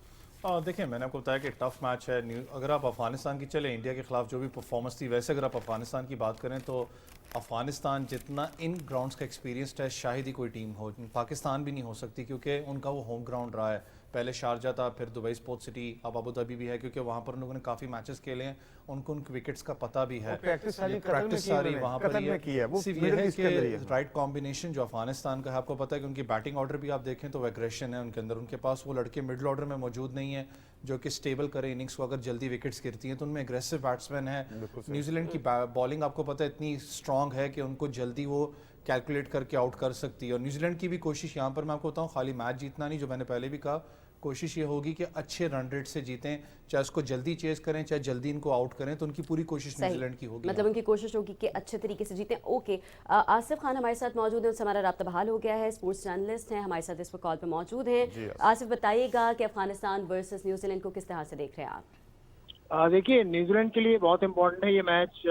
देखिए, मैंने आपको बताया कि टफ मैच है। अगर आप अफगानिस्तान की चले इंडिया के खिलाफ जो भी परफॉर्मेंस थी, वैसे अगर आप अफगानिस्तान की बात करें तो अफगानिस्तान जितना इन ग्राउंड्स का एक्सपीरियंस्ड है शायद ही कोई टीम हो। पाकिस्तान भी नहीं हो सकती क्योंकि उनका वो होम ग्राउंड रहा है। पहले शारजा था, फिर दुबई स्पोर्ट्स सिटी, अब अबू धाबी भी है क्योंकि वहाँ पर उन लोगों ने काफ़ी मैचेस खेले हैं, उनको उन विकेट्स का पता भी है। प्रैक्टिस सारी वहाँ पर की है। वो ये है कि राइट कॉम्बिनेशन जो अफगानिस्तान का है, आपको पता है कि उनकी बैटिंग ऑर्डर भी आप देखें तो एग्रेशन है उनके अंदर। उनके पास वो लड़के मिडल ऑर्डर में मौजूद नहीं है जो कि स्टेबल करे इनिंग्स को। अगर जल्दी विकेट्स गिरती हैं तो उनमें एग्रेसिव बैट्समैन है। न्यूजीलैंड की बॉलिंग आपको पता है इतनी स्ट्रॉन्ग है कि उनको जल्दी वो कैलकुलेट करके आउट कर सकती है। और न्यूजीलैंड की भी कोशिश यहाँ पर मैं आपको बताऊँ, खाली मैच जीतना नहीं, जो मैंने पहले भी कहा, कोशिश ये होगी कि अच्छे रन रेट से जीतें, चाहे उसको जल्दी चेज करें चाहे जल्दी इनको आउट करें, तो उनकी पूरी कोशिश न्यूजीलैंड की होगी। मतलब उनकी कोशिश होगी कि अच्छे तरीके से जीतें। ओके, आसिफ खान हमारे साथ मौजूद हैं, उनसे हमारा राब्ता बहाल हो गया है, स्पोर्ट्स जर्नलिस्ट हैं, हमारे साथ इस पर कॉल पर मौजूद हैं। आसिफ, बताइएगा कि अफगानिस्तान वर्सेस न्यूजीलैंड को किस तरह से देख रहे हैं आप? देखिए, न्यूजीलैंड के लिए बहुत इंपॉर्टेंट है ये मैच,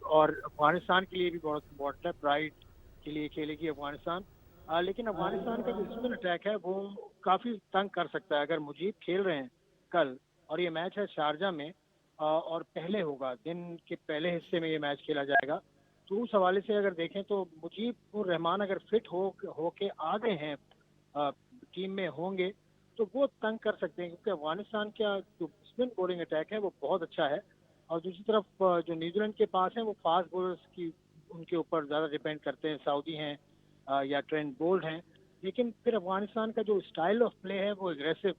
और अफगानिस्तान के लिए भी बहुत इंपॉर्टेंट है। प्राइड के लिए खेलेगी अफगानिस्तान, लेकिन अफगानिस्तान का जो स्पिन अटैक है वो काफ़ी तंग कर सकता है। अगर मुजीब खेल रहे हैं कल, और ये मैच है शारजा में, और पहले होगा, दिन के पहले हिस्से में ये मैच खेला जाएगा, तो उस हवाले से अगर देखें तो मुजीब और रहमान अगर फिट हो के आ गए हैं, टीम में होंगे, तो वो तंग कर सकते हैं, क्योंकि अफगानिस्तान का जो स्पिन बॉलिंग अटैक है वो बहुत अच्छा है। और दूसरी तरफ जो न्यूजीलैंड के पास है वो फास्ट बॉलर्स की उनके ऊपर ज़्यादा डिपेंड करते हैं, सऊदी हैं या ट्रेंट बोल्ट हैं। लेकिन फिर अफगानिस्तान का जो स्टाइल ऑफ प्ले है वो एग्रेसिव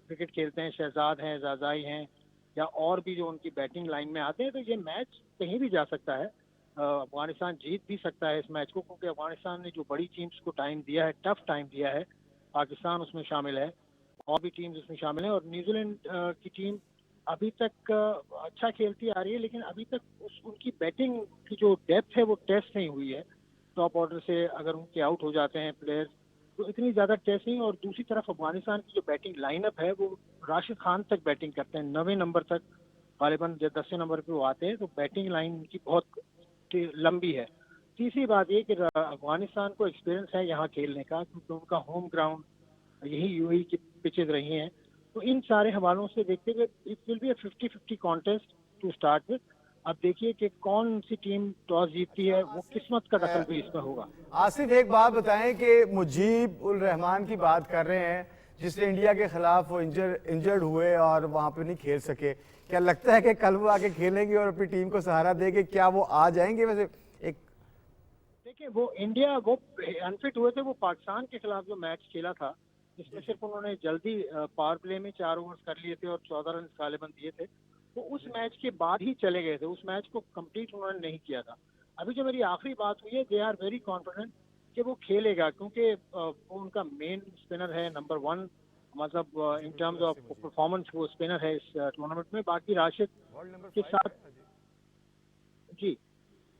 क्रिकेट खेलते हैं, शहजाद हैं, जाजाई हैं, या और भी जो उनकी बैटिंग लाइन में आते हैं। तो ये मैच कहीं भी जा सकता है, अफगानिस्तान जीत भी सकता है इस मैच को, क्योंकि अफगानिस्तान ने जो बड़ी टीम्स को टाइम दिया है, टफ टाइम दिया है, पाकिस्तान उसमें शामिल है, और भी टीम्स उसमें शामिल हैं। और न्यूजीलैंड की टीम अभी तक अच्छा खेलती आ रही है, लेकिन अभी तक उनकी बैटिंग की जो डेप्थ है वो टेस्ट नहीं हुई है। टॉप ऑर्डर से अगर उनके आउट हो जाते हैं प्लेयर्स तो इतनी ज़्यादा टेस्ट नहीं। और दूसरी तरफ अफगानिस्तान की जो बैटिंग लाइनअप है वो राशिद खान तक बैटिंग करते हैं, 9वें नंबर तक गालिबन 10वें नंबर पे वो आते हैं, तो बैटिंग लाइन उनकी बहुत लंबी है। तीसरी बात ये कि अफगानिस्तान को एक्सपीरियंस है यहाँ खेलने का, क्योंकि उनका होम ग्राउंड यही यूएई की पिचेज रही हैं। तो इन सारे हवालों से देखते हुए it will be 50-50 contest to start with. अब देखिए कि कौन सी टीम टॉस जीतती है, वो किस्मत का दखल भी इसमें होगा। आसिफ, एक बात बताएं कि मुजीब उल रहमान की बात कर रहे हैं, जिससे इंडिया के खिलाफ वो इंजर्ड हुए और वहां पे नहीं खेल सके। क्या लगता है कि कल वो आके खेलेंगे और अपनी टीम को सहारा देंगे? क्या वो आ जाएंगे? वैसे एक देखिए, वो इंडिया वो अनफिट हुए थे, वो पाकिस्तान के खिलाफ जो मैच खेला था, जिसमें सिर्फ उन्होंने जल्दी पावर प्ले में 4 ओवर्स कर लिए थे और 14 रन गालिबन दिए थे, तो उस मैच के बाद ही चले गए थे, उस मैच को कंप्लीट उन्होंने नहीं किया था। अभी जो मेरी आखिरी बात हुई है, दे आर वेरी कॉन्फिडेंट कि वो खेलेगा, क्योंकि वो उनका मेन स्पिनर है, नंबर 1, मतलब इन टर्म्स ऑफ परफॉर्मेंस वो स्पिनर है इस टूर्नामेंट में। बाकी राशिद के साथ जी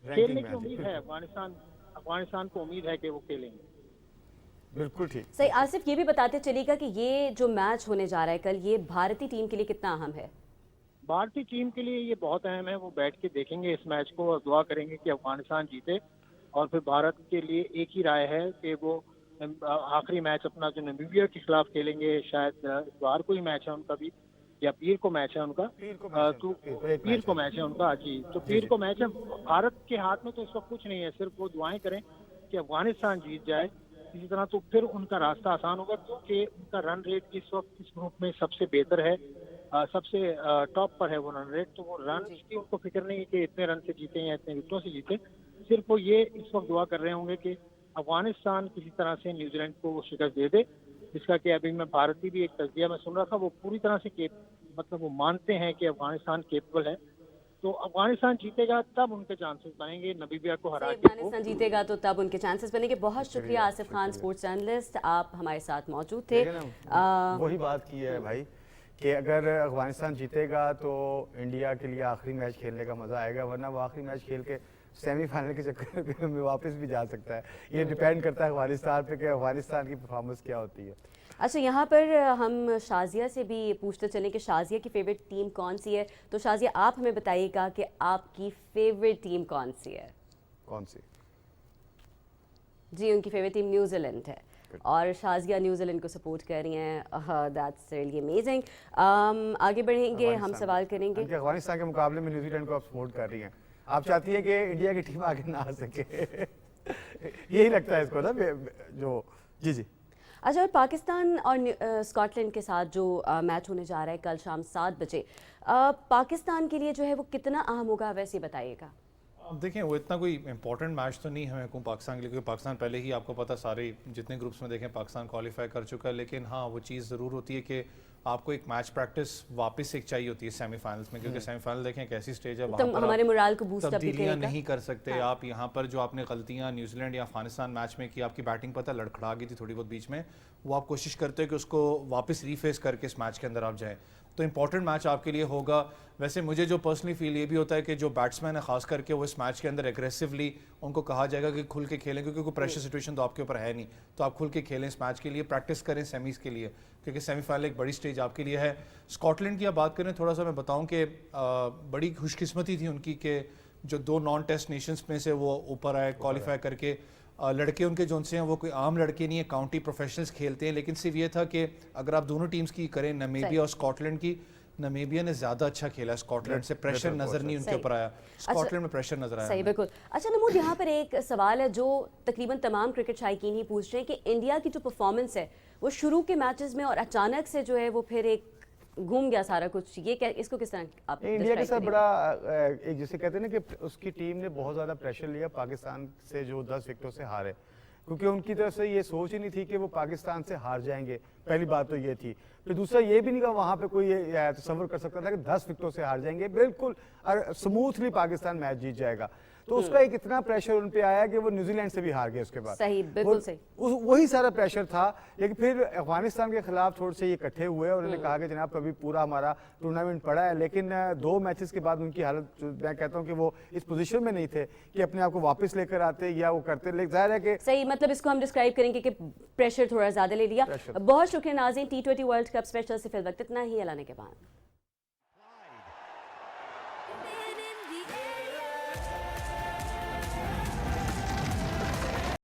खेलने की उम्मीद है, अफगानिस्तान को उम्मीद है कि वो खेलेंगे। बिल्कुल ठीक। सही। आसिफ, ये भी बताते चलेगा कि ये जो मैच होने जा रहा है कल, ये भारतीय टीम के लिए कितना अहम है? भारतीय टीम के लिए ये बहुत अहम है। वो बैठ के देखेंगे इस मैच को और दुआ करेंगे कि अफगानिस्तान जीते। और फिर भारत के लिए एक ही राय है कि वो आखिरी मैच अपना जो नामीबिया के खिलाफ खेलेंगे, शायद इतवार को ही मैच है उनका भी, या पीर को मैच है उनका, तो पीर को मैच है उनका जी, तो पीर को मैच है। भारत के हाथ में तो इस वक्त कुछ नहीं है, सिर्फ वो दुआएं करें कि अफगानिस्तान जीत जाए। इसी तरह तो फिर उनका रास्ता आसान होगा, क्योंकि उनका रन रेट इस वक्त इस ग्रुप में सबसे बेहतर है, सबसे टॉप पर है वो रन रेट। तो वो रन की उनको फिक्र नहीं है कि इतने रन से जीते या इतने विकेटों से जीते, सिर्फ वो ये इस वक्त दुआ कर रहे होंगे कि अफगानिस्तान किसी तरह से न्यूजीलैंड को वो शिकस्त दे दे, जिसका कि अभी मैं भारतीय भी एक तजजिया में सुन रहा था, वो पूरी तरह से मतलब वो मानते हैं कि अफगानिस्तान केपेबल है। तो अफगानिस्तान जीतेगा तब उनके चांसेस बनेंगे नामीबिया को हरा के। अफगानिस्तान जीतेगा तो तब उनके चांसेस बनेंगे। बहुत शुक्रिया आसिफ खान, स्पोर्ट्स जर्नलिस्ट, आप हमारे साथ मौजूद थे। वही बात की है भाई कि अगर अफगानिस्तान जीतेगा तो इंडिया के लिए आखिरी मैच खेलने का मज़ा आएगा, वरना वो आखिरी मैच खेल के सेमीफाइनल के चक्कर में वापस भी जा सकता है। ये डिपेंड करता है अफगानिस्तान पे कि अफगानिस्तान की परफॉर्मेंस क्या होती है। اچھا یہاں پر ہم شازیہ سے بھی پوچھتے چلیں کہ شازیہ کی فیوریٹ ٹیم کون سی ہے. تو شازیہ آپ ہمیں بتائیے گا کہ آپ کی فیوریٹ ٹیم کون سی ہے؟ کون سی؟ جی ان کی فیوریٹ ٹیم نیوزی لینڈ ہے اور شازیہ نیوزی لینڈ کو سپورٹ کر رہی ہیں. That's really amazing. آگے بڑھیں گے, ہم سوال کریں گے. افغانستان کے مقابلے میں نیوزی لینڈ کو آپ سپورٹ کر رہی ہیں, آپ چاہتی ہیں کہ انڈیا کی ٹیم آگے نہ آ سکے, یہی لگتا ہے اس کو نا جو. جی جی. اچھا اور پاکستان اور اسکاٹ لینڈ کے ساتھ جو میچ ہونے جا رہا ہے کل شام 7 بجے, پاکستان کے لیے جو ہے وہ کتنا اہم ہوگا ویسے بتائیے گا. دیکھیں وہ اتنا کوئی امپورٹنٹ میچ تو نہیں ہے پاکستان کے لیے, کیونکہ پاکستان پہلے ہی آپ کو پتہ سارے جتنے گروپس میں دیکھیں پاکستان کوالیفائی کر چکا ہے. لیکن ہاں وہ چیز ضرور ہوتی ہے کہ آپ کو ایک میچ پریکٹس واپس ایک چاہیے ہوتی ہے سیمی فائنلز میں, کیونکہ سیمی فائنل دیکھیں ایک ایسی سٹیج ہے وہاں پر ہمارے مورال کو بوسٹ اپ تبدیلیاں نہیں کر سکتے آپ. یہاں پر جو آپ نے غلطیاں نیوزی لینڈ یا افغانستان میچ میں کی, آپ کی بیٹنگ پتہ لڑکھڑا گئی تھی تھوڑی بہت بیچ میں, وہ آپ کوشش کرتے ہیں کہ اس کو واپس ریفیس کر کے اس میچ کے اندر آپ جائیں. تو امپورٹنٹ میچ آپ کے لیے ہوگا. ویسے مجھے جو پرسنلی فیل یہ بھی ہوتا ہے کہ جو بیٹسمین ہے خاص کر کے وہ اس میچ کے اندر ایگریسولی ان کو کہا جائے گا کہ کھل کے کھیلیں, کیونکہ کوئی پریشر سچویشن تو آپ کے اوپر ہے نہیں, تو آپ کھل کے کھیلیں اس میچ کے لیے, پریکٹس کریں سیمیز کے لیے, کیونکہ سیمی فائنل ایک بڑی سٹیج آپ کے لیے ہے. اسکاٹ لینڈ کی آپ بات کریں تھوڑا سا میں بتاؤں کہ بڑی خوش قسمتی تھی ان کی کہ جو 2 نان ٹیسٹ نیشنز میں سے وہ اوپر آئے کوالیفائی کر کے. لڑکے ان کے جو سے ہیں وہ کوئی عام لڑکے نہیں ہیں, کاؤنٹی پروفیشنلز کھیلتے ہیں. لیکن صرف یہ تھا کہ اگر آپ دونوں ٹیمز کی کریں, نمیبیا اور اسکاٹ لینڈ کی, نمیبیا نے زیادہ اچھا کھیلا اسکاٹ لینڈ سے, پریشر نظر نہیں ان کے اوپر آیا, اسکاٹ لینڈ میں پریشر نظر آیا. صحیح بالکل. اچھا نمود یہاں پر ایک سوال ہے جو تقریباً تمام کرکٹ شائقین ہی پوچھ رہے ہیں کہ انڈیا کی جو پرفارمنس ہے وہ شروع کے میچز میں اور اچانک سے جو ہے وہ پھر ایک گھوم گیا سارا کچھ, یہ اس کو کس طرح آپ انڈیا کے ساتھ بڑا ایک جسے کہتے ہیں نا کہ اس کی ٹیم نے بہت زیادہ پریشر لیا پاکستان سے جو 10 وکٹوں سے ہارے, کیونکہ ان کی طرف سے یہ سوچ ہی نہیں تھی کہ وہ پاکستان سے ہار جائیں گے. پہلی بات تو یہ تھی. پھر دوسرا یہ بھی نہیں کہا وہاں پہ کوئی تصور کر سکتا تھا کہ 10 وکٹوں سے ہار جائیں گے, بالکل سموتھلی پاکستان میچ جیت جائے گا. تو اس کا ایک اتنا پریشر ان پہ آیا کہ وہ نیوزی لینڈ سے بھی ہار گئے اس کے بعد. صحیح بالکل صحیح. وہی سارا پریشر تھا. لیکن پھر افغانستان کے خلاف تھوڑے سے یہ اکٹھے ہوئے اور انہوں نے کہا کہ جناب ابھی پورا ہمارا ٹورنامنٹ پڑا ہے. لیکن 2 میچز کے بعد ان کی حالت میں کہتا ہوں کہ وہ اس پوزیشن میں نہیں تھے کہ اپنے آپ کو واپس لے کر آتے یا وہ کرتے. لیکن ظاہر ہے کہ صحیح, مطلب اس کو ہم ڈسکرائب کریں گے کہ پریشر تھوڑا زیادہ لے لیا. بہت شکریہ ناظرین, T20 ورلڈ کپ اسپیشل سے فی الوقت اتنا ہی. اعلان کے بعد